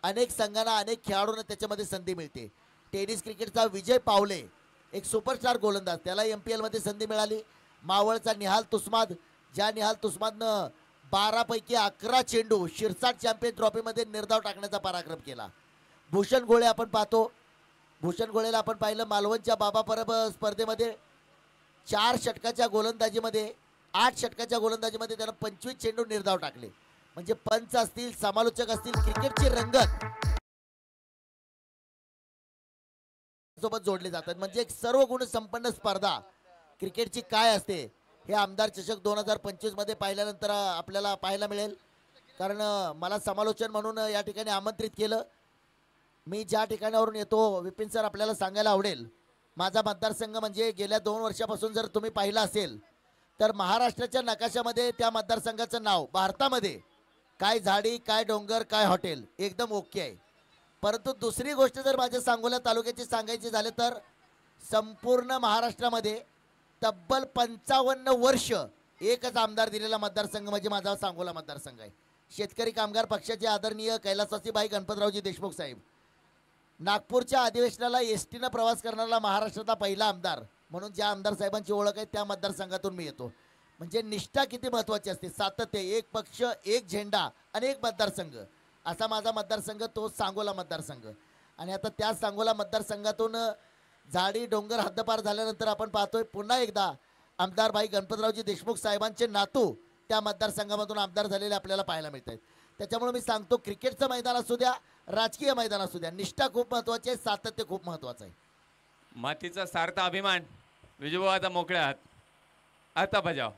अनेक संघांना, अनेक खेळाडूंना त्याच्यामध्ये संधी मिळते. टेनिस क्रिकेटचा विजय पावले एक सुपरस्टार गोलंदाज, त्याला MPL मध्ये संधी मिळाली. मावळचा निहाल तुस्माद, ज्या निहाल तुस्मादनं 12 पैकी 11 चेंडू शिरसाट चॅम्पियन ट्रॉफीमध्ये निर्धाव टाकण्याचा पराक्रम केला. भूषण गोळे आपण पाहतो, भूषण गोळेला आपण पाहिलं मालवणच्या बाबा परब स्पर्धेमध्ये 4 षटकाच्या गोलंदाजीमध्ये 8 षटकाच्या गोलंदाजीमध्ये त्यानं 25 चेंडू निर्धाव टाकले. म्हणजे पंच असतील, समालोचक असतील, क्रिकेटची रंगत सोबत जोडले जातात. म्हणजे एक सर्व गुण संपन्न स्पर्धा क्रिकेटची काय असते हे आमदार चषक 2025 मध्ये पाहिल्यानंतर आपल्याला पाहायला मिळेल. कारण मला समालोचन म्हणून या ठिकाणी आमंत्रित केलं. मी ज्या ठिकाणावरून येतो विपिन सर आपल्याला सांगायला आवडेल, माझा मतदारसंघ म्हणजे गेल्या 2 वर्षापासून जर तुम्ही पाहिलं असेल तर महाराष्ट्राच्या नकाशामध्ये त्या मतदारसंघाचं नाव भारतामध्ये काय झाडी, काय डोंगर, काय हॉटेल एकदम ओके आहे. परंतु दुसरी गोष्ट जर माझ्या सांगोला तालुक्याची सांगायची झाले तर संपूर्ण महाराष्ट्रामध्ये तब्बल 55 वर्ष एकच आमदार दिलेला मतदारसंघ म्हणजे माझा सांगोला मतदारसंघ आहे. शेतकरी कामगार पक्षाचे आदरणीय कैलासवासीबाई गणपतरावजी देशमुख साहेब, नागपूरच्या अधिवेशनाला एसटीनं प्रवास करणारा महाराष्ट्रातला पहिला आमदार म्हणून ज्या आमदार साहेबांची ओळख आहे त्या मतदारसंघातून मी येतो. म्हणजे निष्ठा किती महत्त्वाची असते, सातत्य, एक पक्ष एक झेंडा आणि एक मतदारसंघ, असा माझा मतदारसंघ तो सांगोला मतदारसंघ. आणि आता त्या सांगोला मतदारसंघातून झाडी डोंगर हद्दपार झाल्यानंतर आपण पाहतोय पुन्हा एकदा आमदार भाई गणपतरावजी देशमुख साहेबांचे नातू त्या मतदारसंघामधून आमदार झालेले आपल्याला पाहायला मिळत आहेत. त्याच्यामुळे मी सांगतो क्रिकेटचं मैदान असू द्या, राजकीय मैदान असू द्या, निष्ठा खूप महत्त्वाची आहे, सातत्य खूप महत्त्वाचं आहे. मातीचा सार्थ अभिमान. विजूभाऊ आता मोकळे आहात, आता बजाव.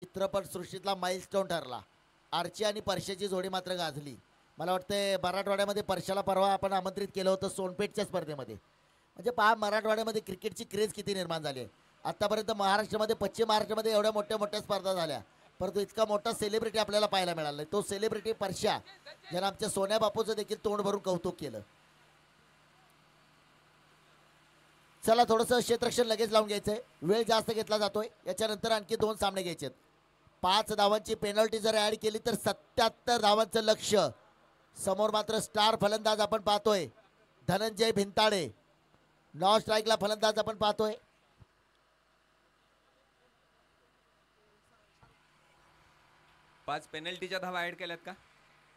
चित्रपट सृष्टीतला माइलस्टोन ठरला. आर्ची आणि परशाची जोडी मात्र गाजली. मला वाटतंय मराठवाड्यामध्ये परशाला परवा आपण आमंत्रित केलं होतं सोनपेठच्या स्पर्धेमध्ये. म्हणजे पहा मराठवाड्यामध्ये क्रिकेटची क्रेज किती निर्माण झाली आहे. आतापर्यंत महाराष्ट्रामध्ये, पश्चिम महाराष्ट्रामध्ये एवढ्या मोठ्या मोठ्या स्पर्धा झाल्या, परंतु इतका मोठा सेलिब्रिटी आपल्याला पाहायला मिळाला नाही. तो सेलिब्रिटी परशा, ज्यानं आमच्या सोन्या बापूचं देखील तोंड भरून कौतुक केलं. चला थोडंसं क्षेत्ररक्षण लगेच लावून घ्यायचंय, वेळ जास्त घेतला जातोय. याच्यानंतर आणखी 2 सामने घ्यायचे आहेत. 5 धावांची पेनल्टी जर ऍड केली तर 77 धावांचं लक्ष्य. समोर मात्र स्टार फलंदाज आपण पाहतोय धनंजय भिंताडे, नॉन स्ट्राईकला फलंदाज आपण पाहतोय. पाच पेनल्टीच्या धावा ऍड केल्यात का?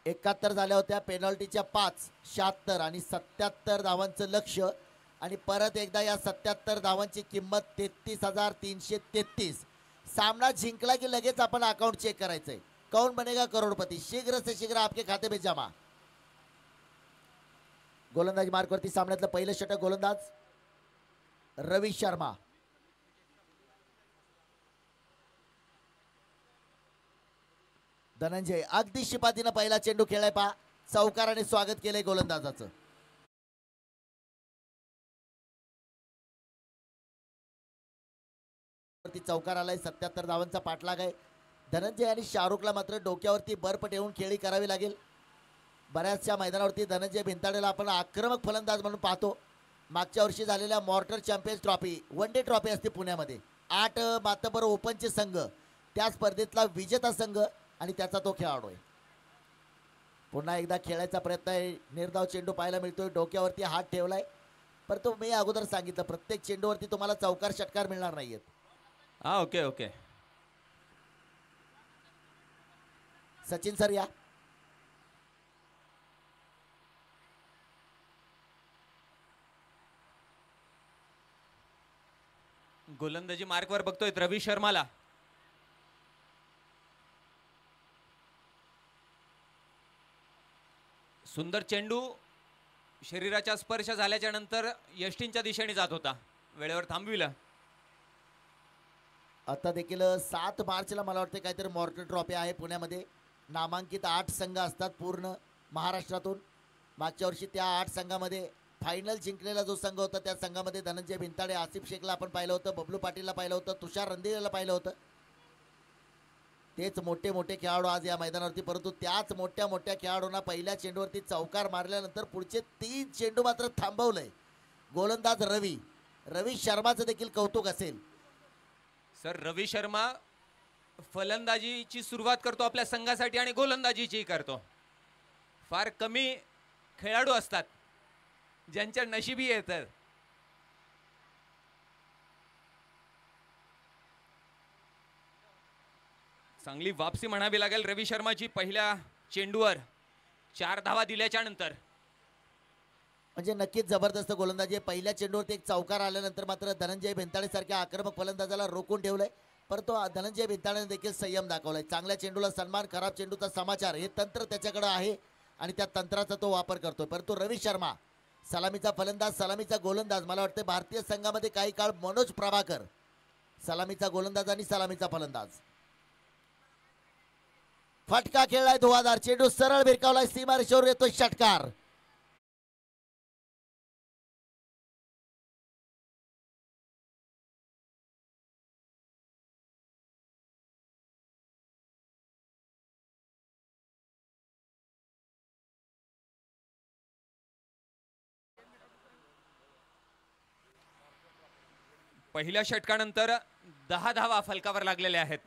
71 झाल्या होत्या, पेनल्टीच्या 5, 76 आणि 77 धावांचं लक्ष्य. आणि परत एकदा या 77 धावांची किंमत 33,333. सामना जिंकला की लगेच आपण अकाउंट चेक करायचंय. कौन बनेगा करोडपती, शीघ्र से शीघ्र आपके खाते में जमा. गोलंदाजी मार्कवरती सामन्यातलं पहिलं षटक गोलंदाज रवी शर्मा. धनंजय अगदी शिपातीनं पहिला चेंडू खेळाय पहा, चौकाराने स्वागत केलंय गोलंदाजाचं. चौकार आलाय, 77 धावांचा पाठलाग आहे. धनंजय आणि शाहरुखला मात्र डोक्यावरती बर्फ ठेवून खेळी करावी लागेल. बऱ्याचशा मैदानावरती धनंजय भिंताडेला आपण आक्रमक फलंदाज म्हणून पाहतो. मागच्या वर्षी झालेल्या mortar champions trophy, one day trophy असते पुण्यामध्ये, 8 मातबर ओपनचे संघ, त्या स्पर्धेतला विजेता संघ आणि त्याचा तो खेळाडू आहे. पुन्हा एकदा खेळायचा प्रयत्न आहे. निर्धाव चेंडू पाहायला मिळतोय, डोक्यावरती हात ठेवलाय. परंतु मी अगोदर सांगितलं प्रत्येक चेंडूवरती तुम्हाला चौकार षटकार मिळणार नाहीयेत. हा, ओके ओके. सचिन सर या. गोलंदाजी मार्कवर बघतोय रवी शर्माला. सुंदर चेंडू शरीराच्या स्पर्श झाल्याच्या नंतर यष्टींच्या दिशेने जात होता, वेळेवर थांबविलं. आता देखील 7 मार्चला मला वाटतं काहीतरी मॉर्टन ट्रॉफी आहे पुण्यामध्ये. नामांकित 8 संघ असतात पूर्ण महाराष्ट्रातून. मागच्या वर्षी त्या 8 संघामध्ये फायनल जिंकलेला जो संघ होता त्या संघामध्ये धनंजय भिंताडे, आसिफ शेखला आपण पाहिलं होतं, बबलू पाटीलला पाहिलं होतं, तुषार रणदिवेला पाहिलं होतं. तेच मोठे मोठे खेळाडू आज या मैदानावरती. परंतु त्याच मोठ्या मोठ्या खेळाडूंना पहिल्या चेंडूवरती चौकार मारल्यानंतर पुढचे 3 चेंडू मात्र थांबवलंय गोलंदाज रवी शर्माचं देखील कौतुक असेल. सर, रवी शर्मा फलंदाजीची सुरुवात करतो आपल्या संघासाठी आणि गोलंदाजीची करतो. फार कमी खेळाडू असतात ज्यांच्या नशिबी येतात. चांगली वापसी म्हणावी लागेल रवी शर्माची. पहिल्या चेंडूवर 4 धावा दिल्याच्या नंतर म्हणजे नक्कीच जबरदस्त गोलंदाजी. पहिल्या चेंडूवरती एक चौकार आल्यानंतर मात्र धनंजय भिंताडे सारख्या आक्रमक फलंदाजाला रोखून ठेवलंय. परंतु धनंजय भिंताडेने देखील संयम दाखवलाय. चांगल्या चेंडूला सन्मान, खराब चेंडूचा समाचार, हे तंत्र त्याच्याकडे आहे आणि त्या तंत्राचा तो वापर करतोय. परंतु रवी शर्मा सलामीचा फलंदाज, सलामीचा गोलंदाज. मला वाटतं भारतीय संघामध्ये काही काळ मनोज प्रभाकर सलामीचा गोलंदाज आणि सलामीचा फलंदाज. फटका खेळलाय धुवाधार, चेंडू सरळ भिरकावलाय, सीमारेषेवर येतोय षटकार. पहिल्या षटकानंतर 10 धावा फलकावर लागलेल्या आहेत.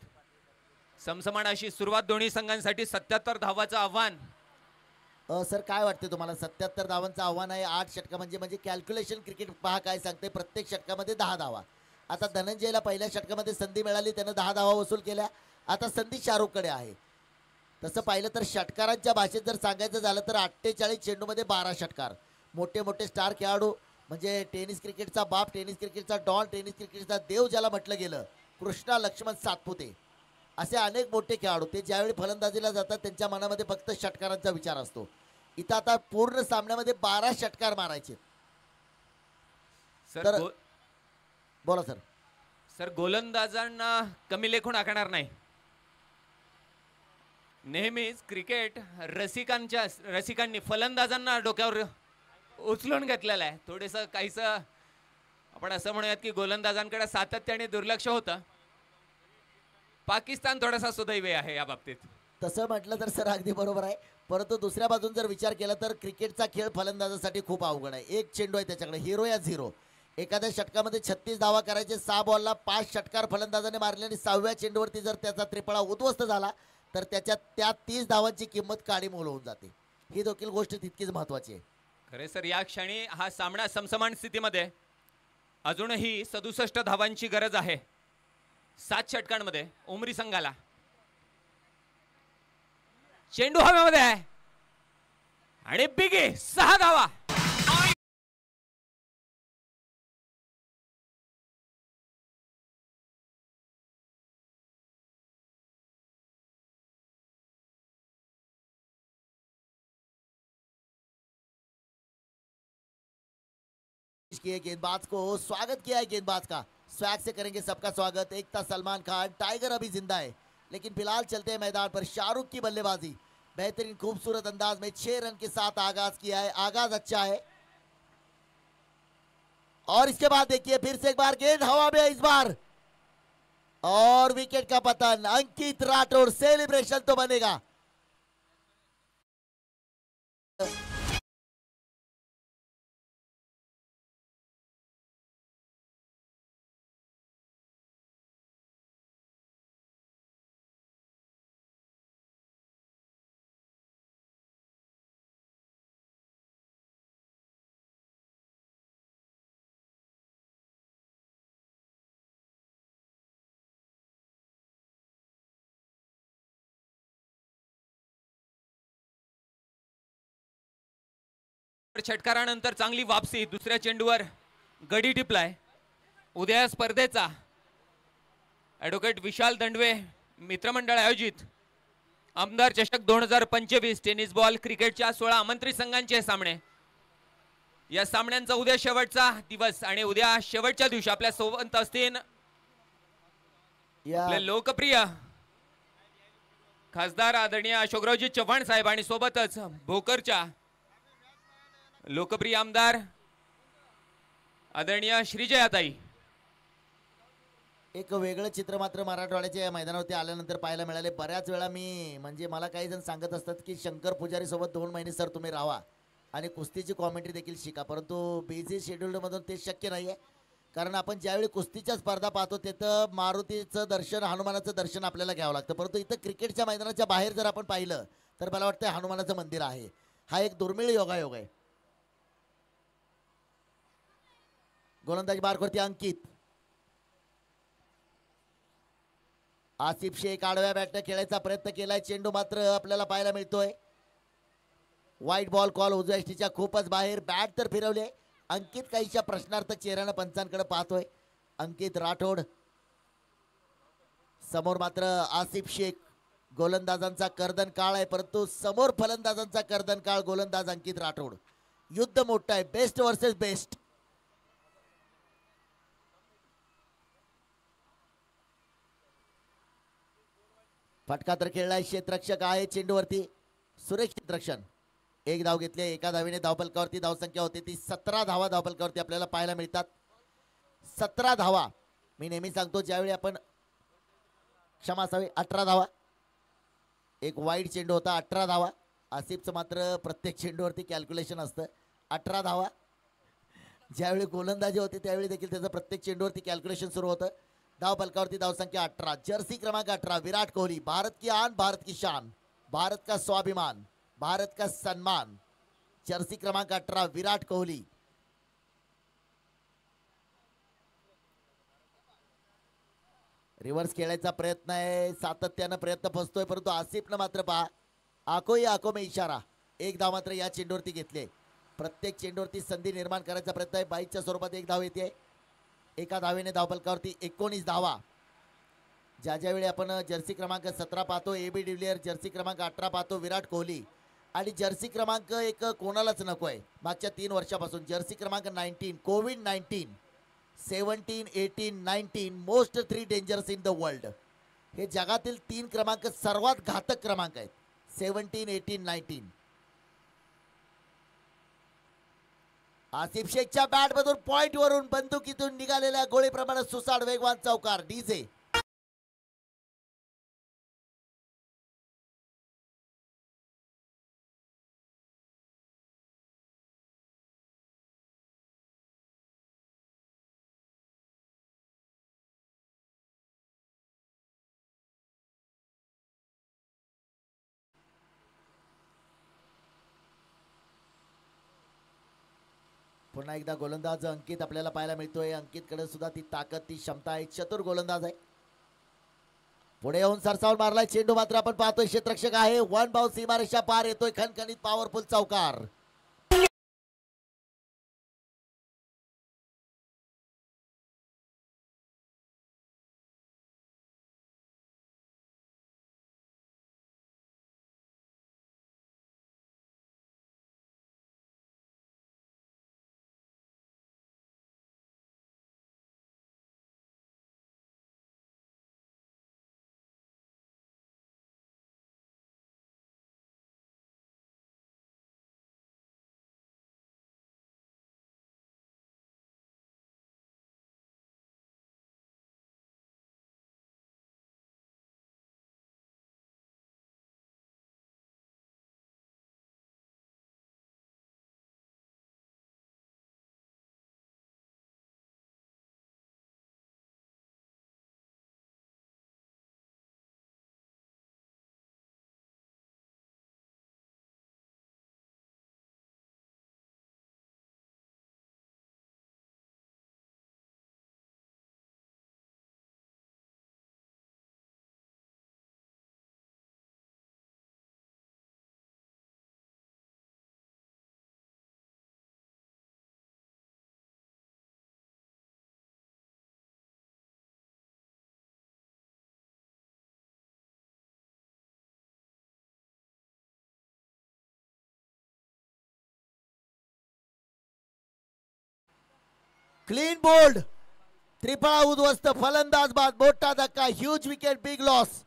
समसमान अशी सुरुवात दोन्ही संघांसाठी. 77 धावाचं आव्हान. सर काय वाटते तुम्हाला? 77 धावांचं आव्हान आहे. 8 षटका म्हणजे कॅल्क्युलेशन क्रिकेट पहा काय सांगते. प्रत्येक षटकामध्ये 10 धावा. आता धनंजयला पहिल्या षटकामध्ये संधी मिळाली, त्यानं 10 धावा वसूल केल्या. आता संधी शाहरुखकडे आहे. तसं पाहिलं तर षटकारांच्या भाषेत जर सांगायचं झालं तर 48 चेंडूमध्ये 12 षटकार. मोठे मोठे स्टार खेळाडू म्हणजे टेनिस क्रिकेटचा बाप, टेनिस क्रिकेटचा डॉन, टेनिस क्रिकेटचा देव ज्याला म्हटलं गेलं, कृष्णा लक्ष्मण सातपुते, असे अनेक मोठे खेळाडू ते ज्यावेळी फलंदाजीला जातात त्यांच्या मनामध्ये फक्त षटकारांचा विचार असतो. इथं आता पूर्ण सामन्यामध्ये 12 षटकार मारायचे. सर बोला सर. सर, गोलंदाजांना कमी लेखून आखणार नाही. नेहमीच क्रिकेट रसिकांनी फलंदाजांना डोक्यावर उचलून घेतलेलं आहे. थोडंसं काहीसं आपण असं म्हणूयात की गोलंदाजांकडे सातत्याने दुर्लक्ष होतं. पाकिस्तान थोडासा सुदैवी आहे या बाबतीत. तसं म्हटलं तर सर अगदी बरोबर आहे. परंतु दुसऱ्या बाजून जर विचार केला तर क्रिकेटचा खेळ फलंदाजासाठी खूप अवघड आहे. एक चेंडू आहे त्याच्याकडे, हिरो या झिरो. एखाद्या षटकामध्ये 36 धावा करायचे, 6 बॉलला 5 षटकार फलंदाजाने मारले आणि 6व्या चेंडूवरती जर त्याचा त्रिफळा उद्ध्वस्त झाला तर त्या 30 धावांची किंमत काडीमोल होऊन जाते. ही देखील गोष्ट तितकीच महत्वाची आहे. खरे सर, या क्षणी हा सामना समसमान स्थितीमध्ये. अजूनही 67 धावांची गरज आहे 7 षटकांमध्ये उमरी संघाला. चेंडू हवेमध्ये आहे आणि बिगी 6 धावा. किए गेंदबाज को स्वागत किया है, गेंदबाज का स्वैग से करेंगे सबका स्वागत. एकता सलमान खान, टाइगर अभी जिंदा है लेकिन फिलहाल चलते हैं मैदान पर. शाहरुख की बल्लेबाजी बेहतरीन खूबसूरत अंदाज में 6 रन के साथ आगाज किया है. आगाज अच्छा है और इसके बाद देखिए फिर से एक बार गेंद हवा में इस बार और विकेट का पतन. अंकित राठौड़ सेलिब्रेशन तो बनेगा. षटकारानंतर चांगली वापसी, दुसऱ्या चेंडूवर गडी टिपलाय. उद्या या स्पर्धेचा ॲडव्होकेट विशाल दंडवे मित्रमंडळ आयोजित आमदार चषक 2025 टेनिस बॉल क्रिकेटच्या 16 आमंत्रित संघांचे सामने. या सामन्यांचा उद्या शेवटचा दिवस आणि उद्या शेवटच्या दिवशी आपल्या सोबत असतील आपले लोकप्रिय खासदार आदरणीय अशोकरावजी चव्हाण साहेब आणि सोबतच भोकरच्या लोकप्रिय आमदार आदरणीय श्रीजयाताई. एक वेगळं चित्र मात्र मराठवाड्याच्या या मैदानावरती आल्यानंतर पाहायला मिळाले. बऱ्याच वेळा म्हणजे मला काही जण सांगत असतात की शंकर पुजारी सोबत 2 महिने सर तुम्ही राहा आणि कुस्तीची कॉमेंट्री देखील शिका, परंतु बिझी शेड्यूलमधून ते शक्य नाही आहे. कारण आपण ज्यावेळी कुस्तीच्या स्पर्धा पाहतो तिथं मारुतीचं दर्शन, हनुमानाचं दर्शन आपल्याला घ्यावं लागतं, परंतु इथं क्रिकेटच्या मैदानाच्या बाहेर जर आपण पाहिलं तर मला वाटतं हनुमानाचं मंदिर आहे. हा एक दुर्मिळ योगायोग आहे. गोलंदाजी मार्कवरती अंकित. आसिफ शेख आडव्या बॅटने खेळायचा प्रयत्न केलाय. चेंडू मात्र आपल्याला पाहायला मिळतोय व्हाईट बॉल कॉल उजव्या यष्टीच्या खूपच बाहेर. बॅट तर फिरवले. अंकित काहीशा प्रश्नार्थक चेहऱ्यानं पंचांकडे पाहतोय. अंकित राठोड समोर मात्र आसिफ शेख. गोलंदाजांचा कर्दन काळ आहे, परंतु समोर फलंदाजांचा कर्दन काळ गोलंदाज अंकित राठोड. युद्ध मोठं आहे, बेस्ट वर्सेस बेस्ट. फटका तर खेळलाय. क्षेत्ररक्षक आहे चेंडूवरती सुरेश क्षेत्ररक्षण. एक धाव घेतली. एका धावीने धावफलकावरती धावसंख्या होती ती 17 धावा धावफलकावरती आपल्याला पाहायला मिळतात. 17 धावा. मी नेहमी सांगतो ज्यावेळी आपण क्षमा असावी 18 धावा. एक वाईड चेंडू होता 18 धावा. आसिफचं मात्र प्रत्येक चेंडूवरती कॅल्क्युलेशन असतं. 18 धावा. ज्यावेळी गोलंदाजी होती त्यावेळी देखील त्याचं प्रत्येक चेंडूवरती कॅल्क्युलेशन सुरू होतं. धावफलकावरती धावसंख्या 18. जर्सी क्रमांक 18 विराट कोहली. भारत की आन, भारत की शान, भारत का स्वाभिमान, भारत का सम्मान. जर्सी क्रमांक 18 विराट कोहली. रिव्हर्स खेळायचा प्रयत्न आहे, सातत्यानं प्रयत्न फसतोय, परंतु आसिफनं मात्र पहा आको में इशारा. एक धाव मात्र या चेंडूवरती घेतले. प्रत्येक चेंडूवरती संधी निर्माण करायचा प्रयत्न आहे. 22च्या स्वरूपात एक धाव येते. एका धावेने धावफलकावरती 19 धावा. ज्यावेळी आपण जर्सी क्रमांक 17 पाहतो AB डिव्हिलियर, जर्सी क्रमांक 18 पाहतो विराट कोहली, आणि जर्सी क्रमांक एक कोणालाच नको आहे मागच्या 3 वर्षापासून. जर्सी क्रमांक 19 कोविड-19 17, 18, 19 most 3 dangerous in the world. हे जगातील 3 क्रमांक सर्वात घातक क्रमांक आहेत. 17, 18, 19. आसिफ शेखच्या बॅटमधून पॉइंट वरून बंदुकीतून निघालेल्या गोळीप्रमाणे सुसाड वेगवान चौकार. डीजे पुन्हा एकदा गोलंदाज अंकित आपल्याला पाहायला मिळतोय. अंकितकडे सुद्धा ती ताकद, ती क्षमता आहे. चतुर गोलंदाज आहे. पुढे येऊन सरसावून मारलाय चेंडू मात्र आपण पाहतोय क्षेत्ररक्षक आहे. 1 बाउन्स सीमारेषा पार येतोय. खणखणीत पॉवरफुल चौकार. क्लीन बोल्ड, त्रिफळा उद्ध्वस्त, फलंदाज बाद, मोठा धक्का, ह्यूज विकेट, बिग लॉस.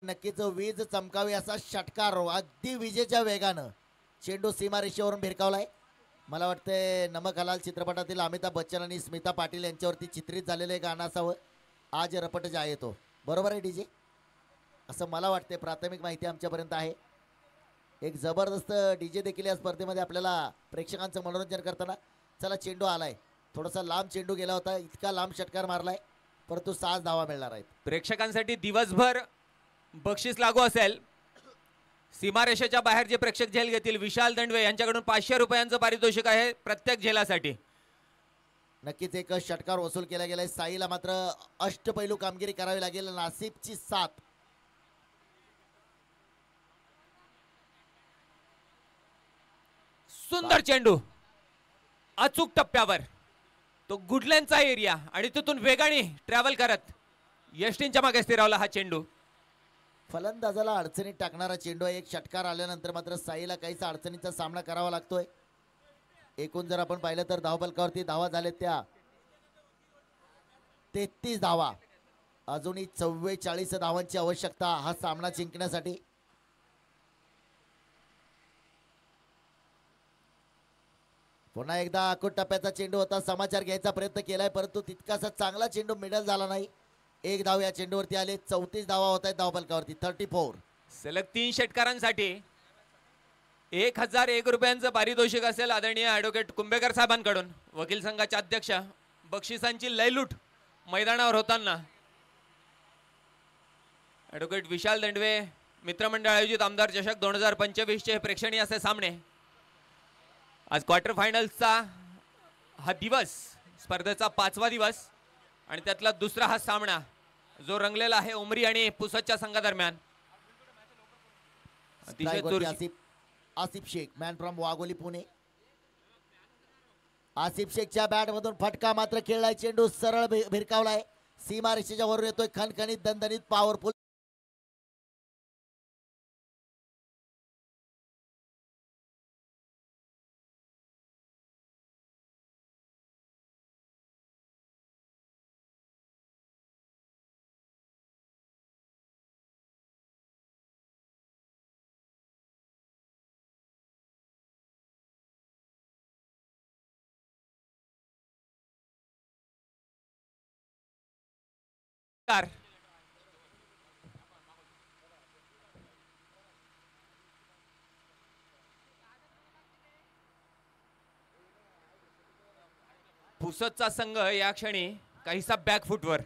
नक्कीच वीज चमकावी असा षटकार अगदी विजेच्या वेगानं चेंडू सीमा रेषेवरून भिरकावलाय. मला वाटतंय नमक हलाल चित्रपटातील अमिताभ बच्चन आणि स्मिता पाटील यांच्यावरती चित्रित झालेलं एक गाणं असावं, आज रपट जाय तो. बरोबर आहे डीजे, असं मला वाटतंय. प्राथमिक माहिती आमच्यापर्यंत आहे. एक जबरदस्त डीजे देखील या स्पर्धेमध्ये आपल्याला प्रेक्षकांचं मनोरंजन करताना. चला चेंडू आलाय, थोडासा लांब चेंडू गेला होता, इतका लांब षटकार मारलाय, परंतु 6 धावा मिळणार आहेत. प्रेक्षकांसाठी दिवसभर बक्षीस लागू असेल. सीमारेषेच्या बाहेर जे प्रेक्षक झेल घेतील विशाल दंडवे यांच्याकडून 500 रुपयांचं पारितोषिक आहे प्रत्येक झेलासाठी. नक्कीच एक षटकार वसूल केला गेलाय. साईला मात्र अष्टपैलू कामगिरी करावी लागेल. नासिबची साथ. सुंदर चेंडू अचूक टप्प्यावर, तो गुडलँडचा एरिया आणि तिथून वेगाने ट्रॅव्हल करत यष्टींच्या मागे स्थिरावला हा चेंडू. फलंदाजाला अडचणीत टाकणारा चेंडू. एक षटकार आल्यानंतर मात्र साईला काहीच अडचणीचा सामना करावा लागतोय. एकूण जर आपण पाहिलं तर धावफलकावरती धावा झाल्या त्या 33 धावा. अजूनही 44 धावांची आवश्यकता हा सामना जिंकण्यासाठी. पुन्हा एकदा अकूट टप्प्याचा चेंडू होता. समाचार घ्यायचा प्रयत्न केलाय परंतु तितकासा चांगला चेंडू मिडल झाला नाही. एक धाव या चेंडूवरती आले. 34 धावा होत आहेत धावफलकावरती. 34. सलग 3 षटकारांसाठी 1001 रुपयांचं पारितोषिक असेल आदरणीय ॲडव्होकेट कुंभेकर साहेबांकडून. वकील संघाचे अध्यक्ष. बक्षिसांची लयलूट मैदानावर होताना ॲडव्होकेट विशाल दंडवे मित्रमंडळ आयोजित आमदार चषक 2025 चे प्रेक्षणीय असे सामने. आज क्वार्टर फायनल्सचा हा दिवस, स्पर्धेचा 5वा दिवस आणि त्यातला दुसरा हा सामना जो रंगलेला आहे उमरी आणि पुसदच्या संघादरम्यान. Asif Shaikh man from Wagholi Pune. आसिफ शेखच्या बॅट मधून फटका मात्र खेळलाय. चेंडू सरळ भिरकावलाय. सीमा रेषेच्या वरून येतोय. खणखणीत दणदणीत पॉवरफुल. पुसदचा संघ या क्षणी काहीसा बॅकफुटवर.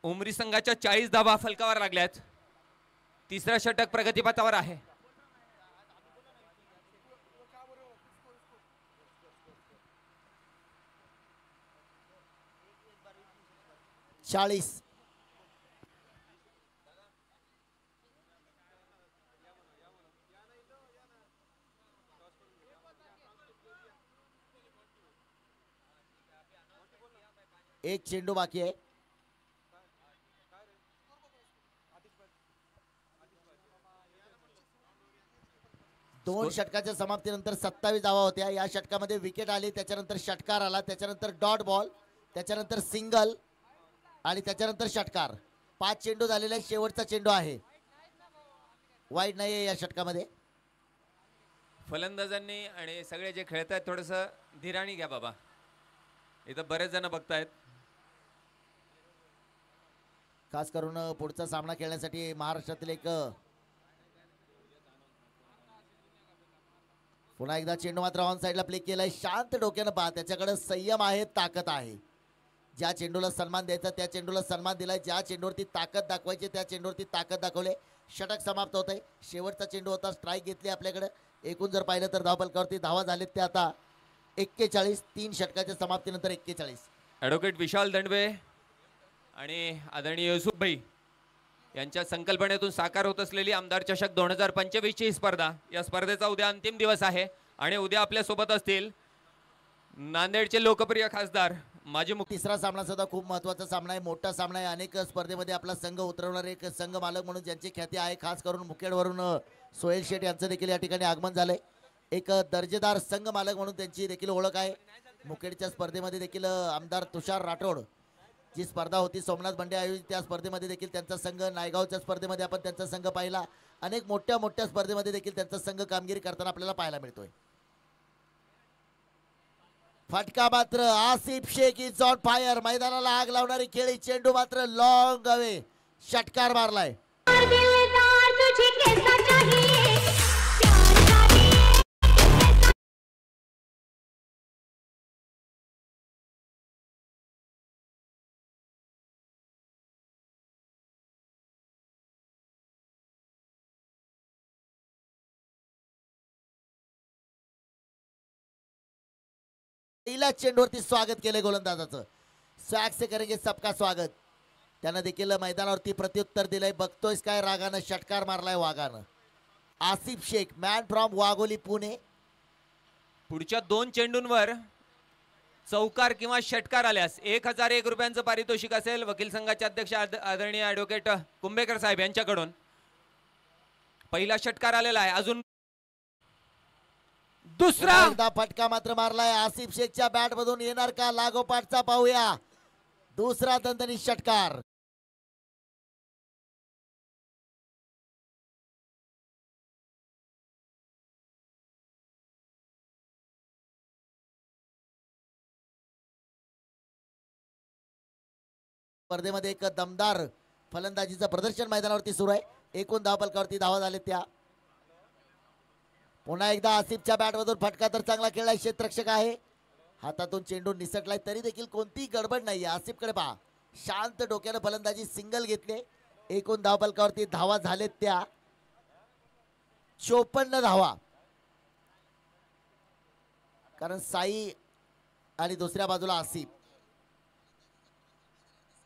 उमरी संघाच्या 40 धावा फलकावर लागल्यात. तिसरा षटक प्रगतीपथावर आहे. एक चेंडू बाकी आहे. दोन षटकाच्या समाप्तीनंतर 27 धावा होत्या. या षटकामध्ये विकेट आली, त्याच्यानंतर षटकार आला, त्याच्यानंतर डॉट बॉल, त्याच्यानंतर सिंगल आणि त्याच्यानंतर षटकार. 5 चेंडू झालेले आहेत. शेवटचा चेंडू आहे. वाईट नाहीये या षटकामध्ये. फलंदाजांनी आणि सगळे जे खेळत आहेत थोडस धीराने घ्या बाबा. इथं बरेच जण बघतायत. खास करून पुढचा सामना खेळण्यासाठी महाराष्ट्रातील एक पुन्हा एकदा चेंडू मात्र ऑन साइडला प्ले केलाय. शांत डोक्यानं पहा, त्याच्याकडे संयम आहे, ताकद आहे. ज्या चेंडूला सन्मान द्यायचा त्या चेंडूला सन्मान दिलाय. ज्या चेंडूवरती ताकद दाखवायची त्या चेंडूवरती ताकद दाखवले. षटक समाप्त होत आहे. शेवटचा चेंडू होता, स्ट्राईक घेतली आपल्याकडे. एकूण जर पाहिलं तर धावफलकावरती धावा झालेत ते आता 41. 3 षटकाच्या समाप्तीनंतर 41. ॲडव्होकेट विशाल दंडवे आणि आदरणीय युसुफ भाई यांच्या संकल्पनेतून साकार होत असलेली आमदार चषक 2025 ची स्पर्धा. या स्पर्धेचा उद्या अंतिम दिवस आहे आणि उद्या आपल्या सोबत असतील नांदेडचे लोकप्रिय खासदार माजी मुख्य. तिसरा सामना सुद्धा खूप महत्त्वाचा सामना आहे, मोठा सामना आहे. अनेक स्पर्धेमध्ये आपला संघ उतरवणार एक संघ मालक म्हणून ज्यांची ख्याती आहे, खास करून मुखेडवरून सोहेल शेठ यांचं देखील या ठिकाणी आगमन झालंय. एक दर्जेदार संघ मालक म्हणून त्यांची देखील ओळख आहे. मुखेडच्या स्पर्धेमध्ये देखील आमदार तुषार राठोड जी स्पर्धा होती सोमनाथ बंडे आयोजित, त्या स्पर्धेमध्ये देखील त्यांचा संघ, नायगावच्या स्पर्धेमध्ये आपण त्यांचा संघ पाहिला. अनेक मोठ्या मोठ्या स्पर्धेमध्ये देखील त्यांचा संघ कामगिरी करताना आपल्याला पाहायला मिळतोय. फटका मात्र Asif Shaikh is on fire. मैदानाला आग लावणारी खेळी. चेंडू मात्र लॉंग अवे षटकार मारलाय. पहिल्या चेंडूवरती स्वागत केले गोलंदाजाचं. स्वॅग से करेंगे सबका स्वागत. त्यानं देखील मैदानावरती प्रत्युत्तर दिलंय. बघतोयस काय रागानं षटकार मारलाय वाघानं. Asif Shaikh man from Wagholi Pune. पुढच्या 2 चेंडूंवर चौकार किंवा षटकार आल्यास 1001 रुपयांचं पारितोषिक असेल. वकील संघाचे अध्यक्ष आदरणीय ॲडव्होकेट कुंभेकर साहेब यांच्याकडून पहिला षटकार आलेला आहे. अजून दुसरा एकदा फटका मात्र मारलाय. आसिफ शेखच्या बॅट मधून येणार का लागोपाठचा पाहूया. दुसरा दणदणीत षटकार. स्पर्धेमध्ये एक दमदार फलंदाजीचं प्रदर्शन मैदानावरती सुरू आहे. एकूण धावफलकावरती धावा झाले त्या. पुन्हा एकदा आसिफच्या बॅटमधून फटका तर चांगला खेळलाय. क्षेत्ररक्षक आहे, हातातून चेंडू निसटलाय तरी देखील कोणतीही गडबड नाही. आसिफकडे पहा, शांत डोक्यानं फलंदाजी. सिंगल घेतले. एकूण धावफलकावरती धावा झालेत त्या 54 धावा. कारण साई आणि दुसऱ्या बाजूला आसिफ.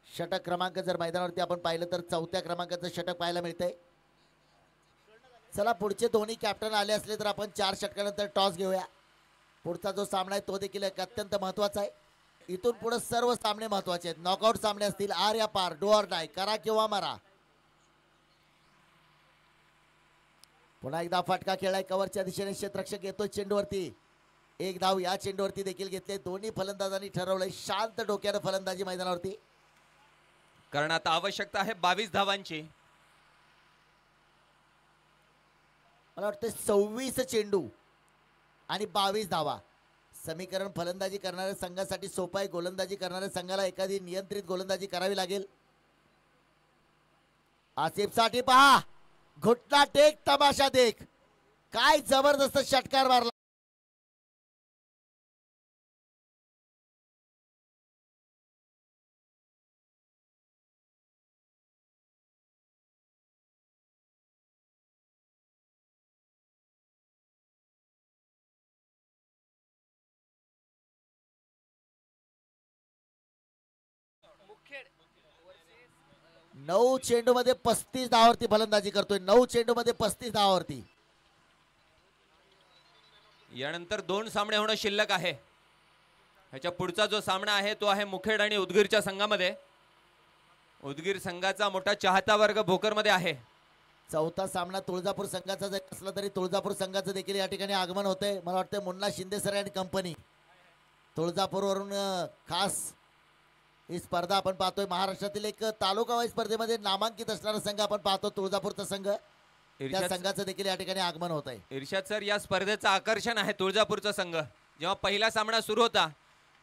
षटक क्रमांक जर मैदानावरती आपण पाहिलं तर 4थ्या क्रमांकाचं षटक पाहायला मिळतंय. चला पुढचे दोन्ही कॅप्टन आले असले तर आपण 4 षटकानंतर टॉस घेऊया. पुढचा जो सामना आहे तो देखील एक अत्यंत महत्वाचा आहे. इथून पुढे सर्व सामने महत्वाचे आहेत. नॉकआउट सामने असतील, आर या पार, डू ऑर डाय, करा किंवा मारा. पुन्हा एकदा फटका खेळाय कव्हरच्या दिशेने. क्षेत्ररक्षक येतोय चेंडूवरती. एक धाव या चेंडूवरती देखील घेतले. दोन्ही फलंदाजांनी ठरवलंय शांत डोक्यानं फलंदाजी मैदानावरती. कारण आता आवश्यकता आहे 22 धावांची. मला वाटतं 26 चेंडू आणि 22 धावा. समीकरण फलंदाजी करणाऱ्या संघासाठी सोपं आहे. गोलंदाजी करणाऱ्या संघाला एखादी नियंत्रित गोलंदाजी करावी लागेल. आसिफ साठी पहा, घुटना टेक, तमाशा देख. काय जबरदस्त षटकार मारला. नऊ चेंडू मध्ये 35 धावावरती फलंदाजी करतोय. 9 चेंडू मध्ये 35 धावावरती. यानंतर 2 सामने होणं शिल्लक आहे. ह्याच्या पुढचा जो सामना आहे तो आहे मुखेड आणि उदगीरच्या संघामध्ये. उदगीर संघाचा मोठा चाहता वर्ग भोकरमध्ये आहे. चौथा सामना तुळजापूर संघाचा जर असला तरी तुळजापूर संघाचं देखील या ठिकाणी आगमन होतंय. मला वाटतं मुन्ना शिंदे सर आणि कंपनी तुळजापूरवरून खास ही स्पर्धा आपण पाहतोय. महाराष्ट्रातील एक तालुका वाईज स्पर्धेमध्ये नामांकित असणारा संघ आपण पाहतो तुळजापूरचा संघ. त्या संघाचं देखील या ठिकाणी आगमन होत आहे. इर्शाद सर, या स्पर्धेचं आकर्षण आहे तुळजापूरचा संघ. जेव्हा पहिला सामना सुरू होता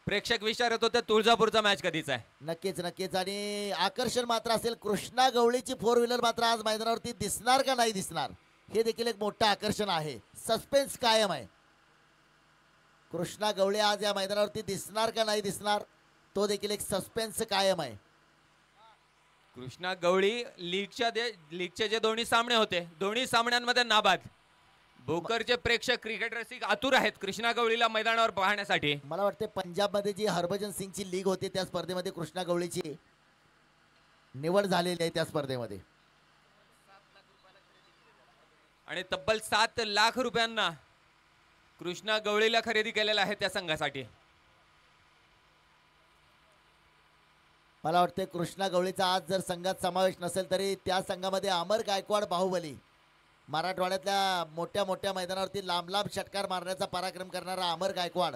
प्रेक्षक विचारत होते तुळजापूरचा मॅच कधीचा आहे. नक्कीच नक्कीच. आणि आकर्षण मात्र असेल कृष्णा गवळीची 4 व्हीलर मात्र आज मैदानावरती दिसणार का नाही दिसणार हे देखील एक मोठं आकर्षण आहे. सस्पेन्स कायम आहे. कृष्णा गवळी आज या मैदानावरती दिसणार का नाही दिसणार तो देखील एक सस्पेन्स कायम आहे. कृष्णा गवळी लीगचे जे दोन्ही सामने होते दोन्ही सामन्यांमध्ये नाबाद. भोकरचे प्रेक्षक क्रिकेट रसिक आतुर आहेत कृष्णा गवळीला मैदानावर पाहण्यासाठी. मला वाटते पंजाबमध्ये जी हरभजन सिंगची लीग होती त्या स्पर्धेमध्ये कृष्णा गवळीची निवड झालेली आहे त्या स्पर्धेमध्ये. आणि तब्बल 7 लाख रुपयांना कृष्णा गवळीला खरेदी केलेला आहे त्या संघासाठी. मला वाटते कृष्णा गवळीचा आज जर संघात समावेश नसेल तरी त्या संघामध्ये अमर गायकवाड बाहुबली मराठवाड्यातल्या मोठ्या मोठ्या मैदानावरती लांब लांब षटकार मारण्याचा पराक्रम करणारा अमर गायकवाड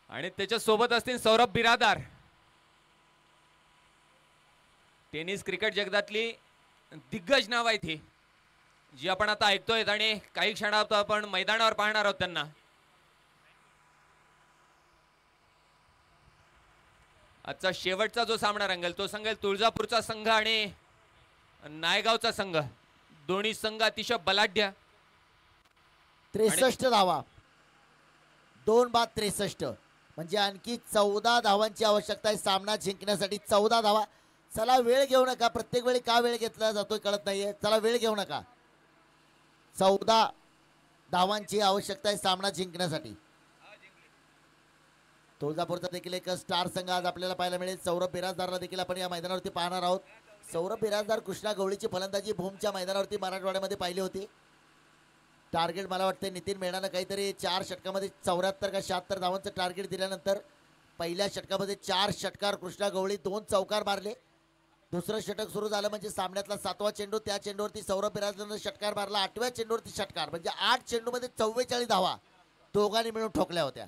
आणि त्याच्या सोबत असतील सौरभ बिरादार. टेनिस क्रिकेट जगतातली दिग्गज नाव आहे ती जी आपण आता ऐकतोय आणि काही क्षणात आपण मैदानावर पाहणार आहोत त्यांना. आजचा शेवटचा जो सामना रंगेल तो संघ तुळजापूरचा संघ आणि नायगावचा संघ. दोन्ही संघ अतिशय बलाढ्य. 63 धावा 2 बाद 63 म्हणजे आणखी 14 धावांची आवश्यकता आहे सामना जिंकण्यासाठी. 14 धावा. चला वेळ घेऊ नका. प्रत्येक वेळी का वेळ घेतला जातोय कळत नाहीये. चला वेळ घेऊ नका. 14 धावांची आवश्यकता आहे सामना जिंकण्यासाठी. तुळजापूरचा देखील एक स्टार संघ आज आपल्याला पाहायला मिळेल. सौरभ बिराजदारला देखील आपण या मैदानावरती पाहणार आहोत. सौरभ बिराजदार कृष्णा गवळीची फलंदाजी भूमच्या मैदानावरती मराठवाड्यामध्ये पाहिली होती. टार्गेट मला वाटतं नितीन मेढानं काहीतरी 4 षटकामध्ये 74 का 76 धावांचं टार्गेट दिल्यानंतर पहिल्या षटकामध्ये 4 षटकार कृष्णा गवळी 2 चौकार मारले. दुसरं षटक सुरू झालं म्हणजे सामन्यातला 7वा चेंडू त्या चेंडूवरती सौरभ बिराजदारनं षटकार मारला. 8व्या चेंडूवरती षटकार म्हणजे 8 चेंडूमध्ये 44 धावा दोघांनी मिळून ठोकल्या होत्या.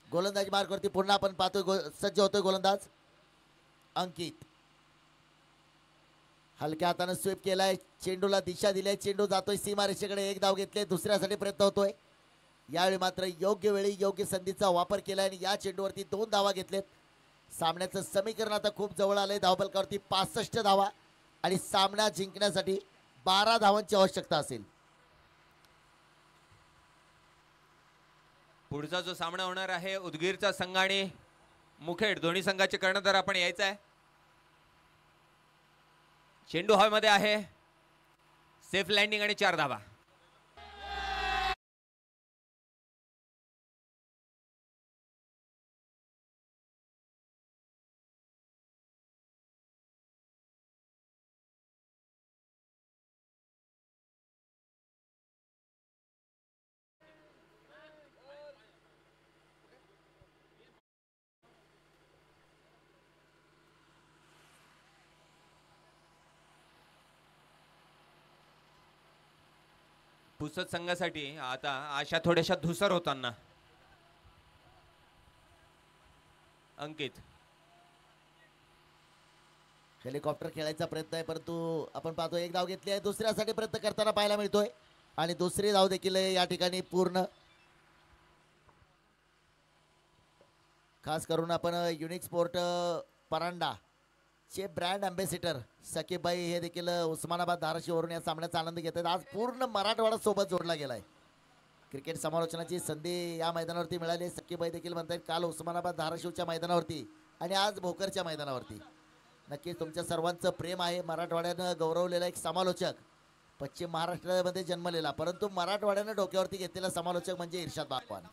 गोलंदाजी मार्कवरती पुन्हा आपण पाहतोय सज्ज होतोय गोलंदाज अंकित. हलक्या हाताने स्वीप केलाय. चेंडूला दिशा दिली. चेंडू जातोय सीमारेषेकडे. 1 धाव घेतले. दुसऱ्यासाठी प्रयत्न होतोय. यावेळी मात्र योग्य वेळी योग्य संधीचा वापर केलाय आणि या चेंडूवरती 2 धावा घेतलेत. सामन्याचं समीकरण आता खूप जवळ आलंय. धावफलकावरती 65 धावा आणि सामना जिंकण्यासाठी 12 धावांची आवश्यकता असेल. पुढचा जो सामना होणार आहे उदगीरचा संघ आणि मुखेड दोन्ही संघाचे कर्णधार आपण यायचं आहे. चेंडू हवेमध्ये आहे. सेफ लँडिंग आणि 4 धावा. पुसद संघासाठी आता आशा थोड्याशा धुसर होताना. अंकित हेलिकॉप्टर खेळायचा प्रयत्न आहे परंतु आपण पाहतो 1 धाव घेतली आहे. दुसऱ्यासाठी प्रयत्न करताना पाहायला मिळतोय आणि दुसरी धाव देखील या ठिकाणी पूर्ण. खास करून आपण युनिक स्पोर्ट परांडा चे ब्रँड अँबॅसिडर सकीबाई हे देखील उस्मानाबाद धाराशिववरून या सामन्याचा आनंद घेत आहेत. आज पूर्ण मराठवाडा सोबत जोडला गेलाय. क्रिकेट समालोचनाची संधी या मैदानावरती मिळाली. सकीबाई देखील म्हणतात काल उस्मानाबाद धाराशिवच्या मैदानावरती आणि आज भोकरच्या मैदानावरती. नक्कीच तुमच्या सर्वांचं प्रेम आहे. मराठवाड्यानं गौरवलेला एक समालोचक पश्चिम महाराष्ट्रामध्ये जन्मलेला परंतु मराठवाड्यानं डोक्यावरती घेतलेला समालोचक म्हणजे इर्शाद बागवान.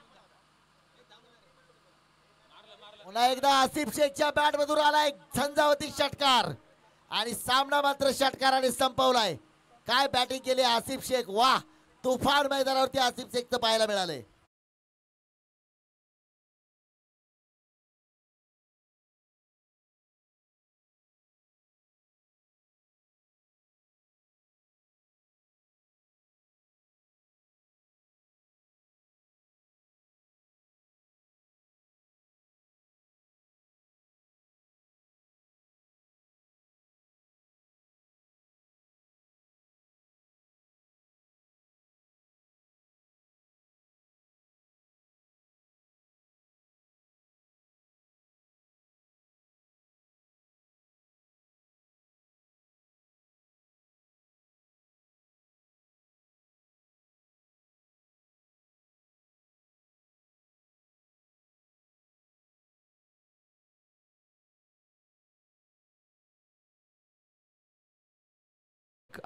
पुन्हा एकदा आसिफ शेखच्या बॅट मधून आलाय झंझावती षटकार आणि सामना मात्र षटकाराने संपवलाय. काय बॅटिंग केली आसिफ शेख. वाह. तुफान मैदानावरती आसिफ शेखचं पाहायला मिळालंय.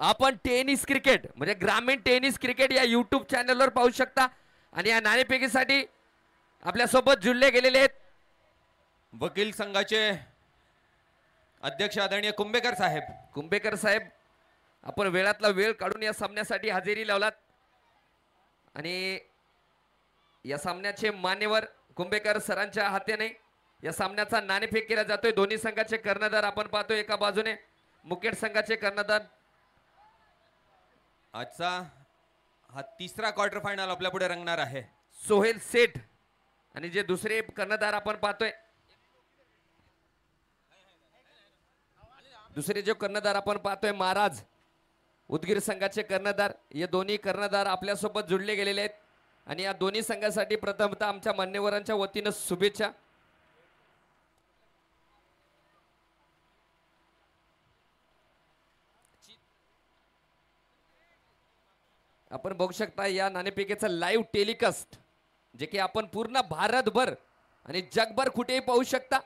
आपण टेनिस क्रिकेट म्हणजे ग्रामीण टेनिस क्रिकेट या युट्यूब चॅनलवर पाहू शकता आणि या नाणेफेकीसाठी आपल्या सोबत जुळले गेलेले आहेत वकील संघाचे अध्यक्ष आदरणीय कुंभेकर साहेब. कुंभेकर साहेब, आपण वेळातला वेळ काढून या सामन्यासाठी हजेरी लावलात आणि या सामन्याचे मान्यवर कुंभेकर सरांच्या हाताने या सामन्याचा नाणेफेक केला जातोय. दोन्ही संघाचे कर्णधार आपण पाहतोय. एका बाजूने मुकेट संघाचे कर्णधार. आजचा हा तिसरा क्वार्टर फायनल आपल्या पुढे रंगणार आहे. सोहेल सेठ आणि जे दुसरे कर्णधार आपण पाहतोय, दुसरे जो कर्णधार आपण पाहतोय महाराज, उदगीर संघाचे कर्णधार. हे दोन्ही कर्णधार आपल्या सोबत जुळले गेलेले आहेत आणि या दोन्ही संघासाठी प्रथमतः आमच्या मान्यवरांच्या वतीनं शुभेच्छा. आपण बघू शकता या नाणेफेकीचं लाईव्ह टेलिकास्ट जे की आपण पूर्ण भारतभर आणि जगभर कुठेही पाहू शकता.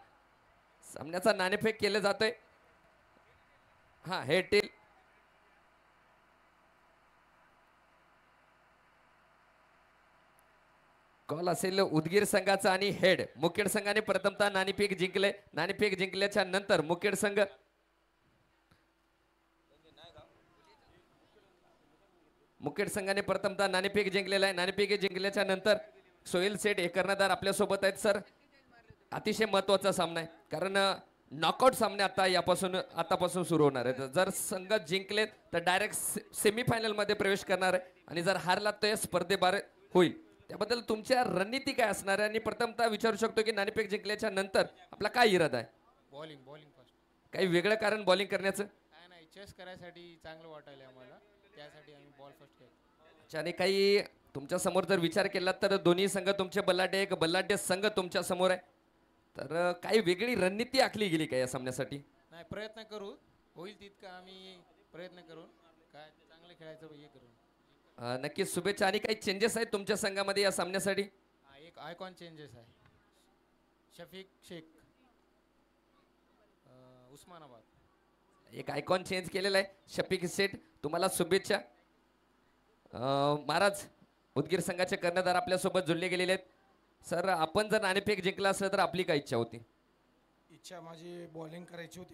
सामन्याचा नाणेफेक केलं जातोय. हा हे टेल कॉल असेल उदगीर संघाचा आणि हेड. मुखेड संघाने प्रथमतः नाणेफेक जिंकले. नाणेफेक जिंकल्याच्या नंतर मुखेड संघ मुखेड संघाने प्रथमतः नाणेफेक जिंकलेला आहे. नाणेफेक जिंकल्याच्या नंतर सोहेल सेठ हे कर्णधार आपल्या सोबत आहेत. सर, अतिशय महत्वाचा सामना आहे कारण नॉकआउट सामने आतापासून सुरू होणार आहेत. जर संघ जिंकलेत तर डायरेक्ट सेमीफायनल मध्ये प्रवेश करणार आहे आणि जर हारला तर या स्पर्धेबाहेर होईल. त्याबद्दल तुमच्या रणनीती काय असणार आहे आणि प्रथमतः विचारू शकतो की नाणेफेक जिंकल्याच्या नंतर आपला काय इरादा आहे? Bowling first. काही वेगळं कारण बॉलिंग करण्याचं? काय नाही, चेस करायसाठी चांगलं वाटायला आम्हाला, त्यासाठी आम्ही बॉल फर्स्ट केला. अच्छा, आणि काही तुमच्या समोर जर विचार केला तर दोन्ही संघ तुमचे बल्लाढ्य, एक बल्लाढ्य संघ तुमच्या समोर आहे, तर काही वेगळी रणनीती आखली गेली का या सामन्यासाठी? नाही, प्रयत्न करू, होईल तितकं आम्ही प्रयत्न करून काय चांगलं खेळायचं हे करू. नक्कीच शुभेच्छा. आणि काही चेंजेस आहेत तुमच्या संघामध्ये या सामन्यासाठी? एक आयकॉन चेंजेस आहे, शफीक शेख, उस्मानाबाद. एक आयकॉन चेंज केलेला आहे. शफीक शेठ, तुम्हाला शुभेच्छा. महाराज, उदगीर संघाचे कर्णधार आपल्या सोबत जुळले गेलेले आहेत. सर, आपण जर नाणेफेक जिंकला असलं तर आपली काय इच्छा होती? इच्छा माझी बॉलिंग करायची होती.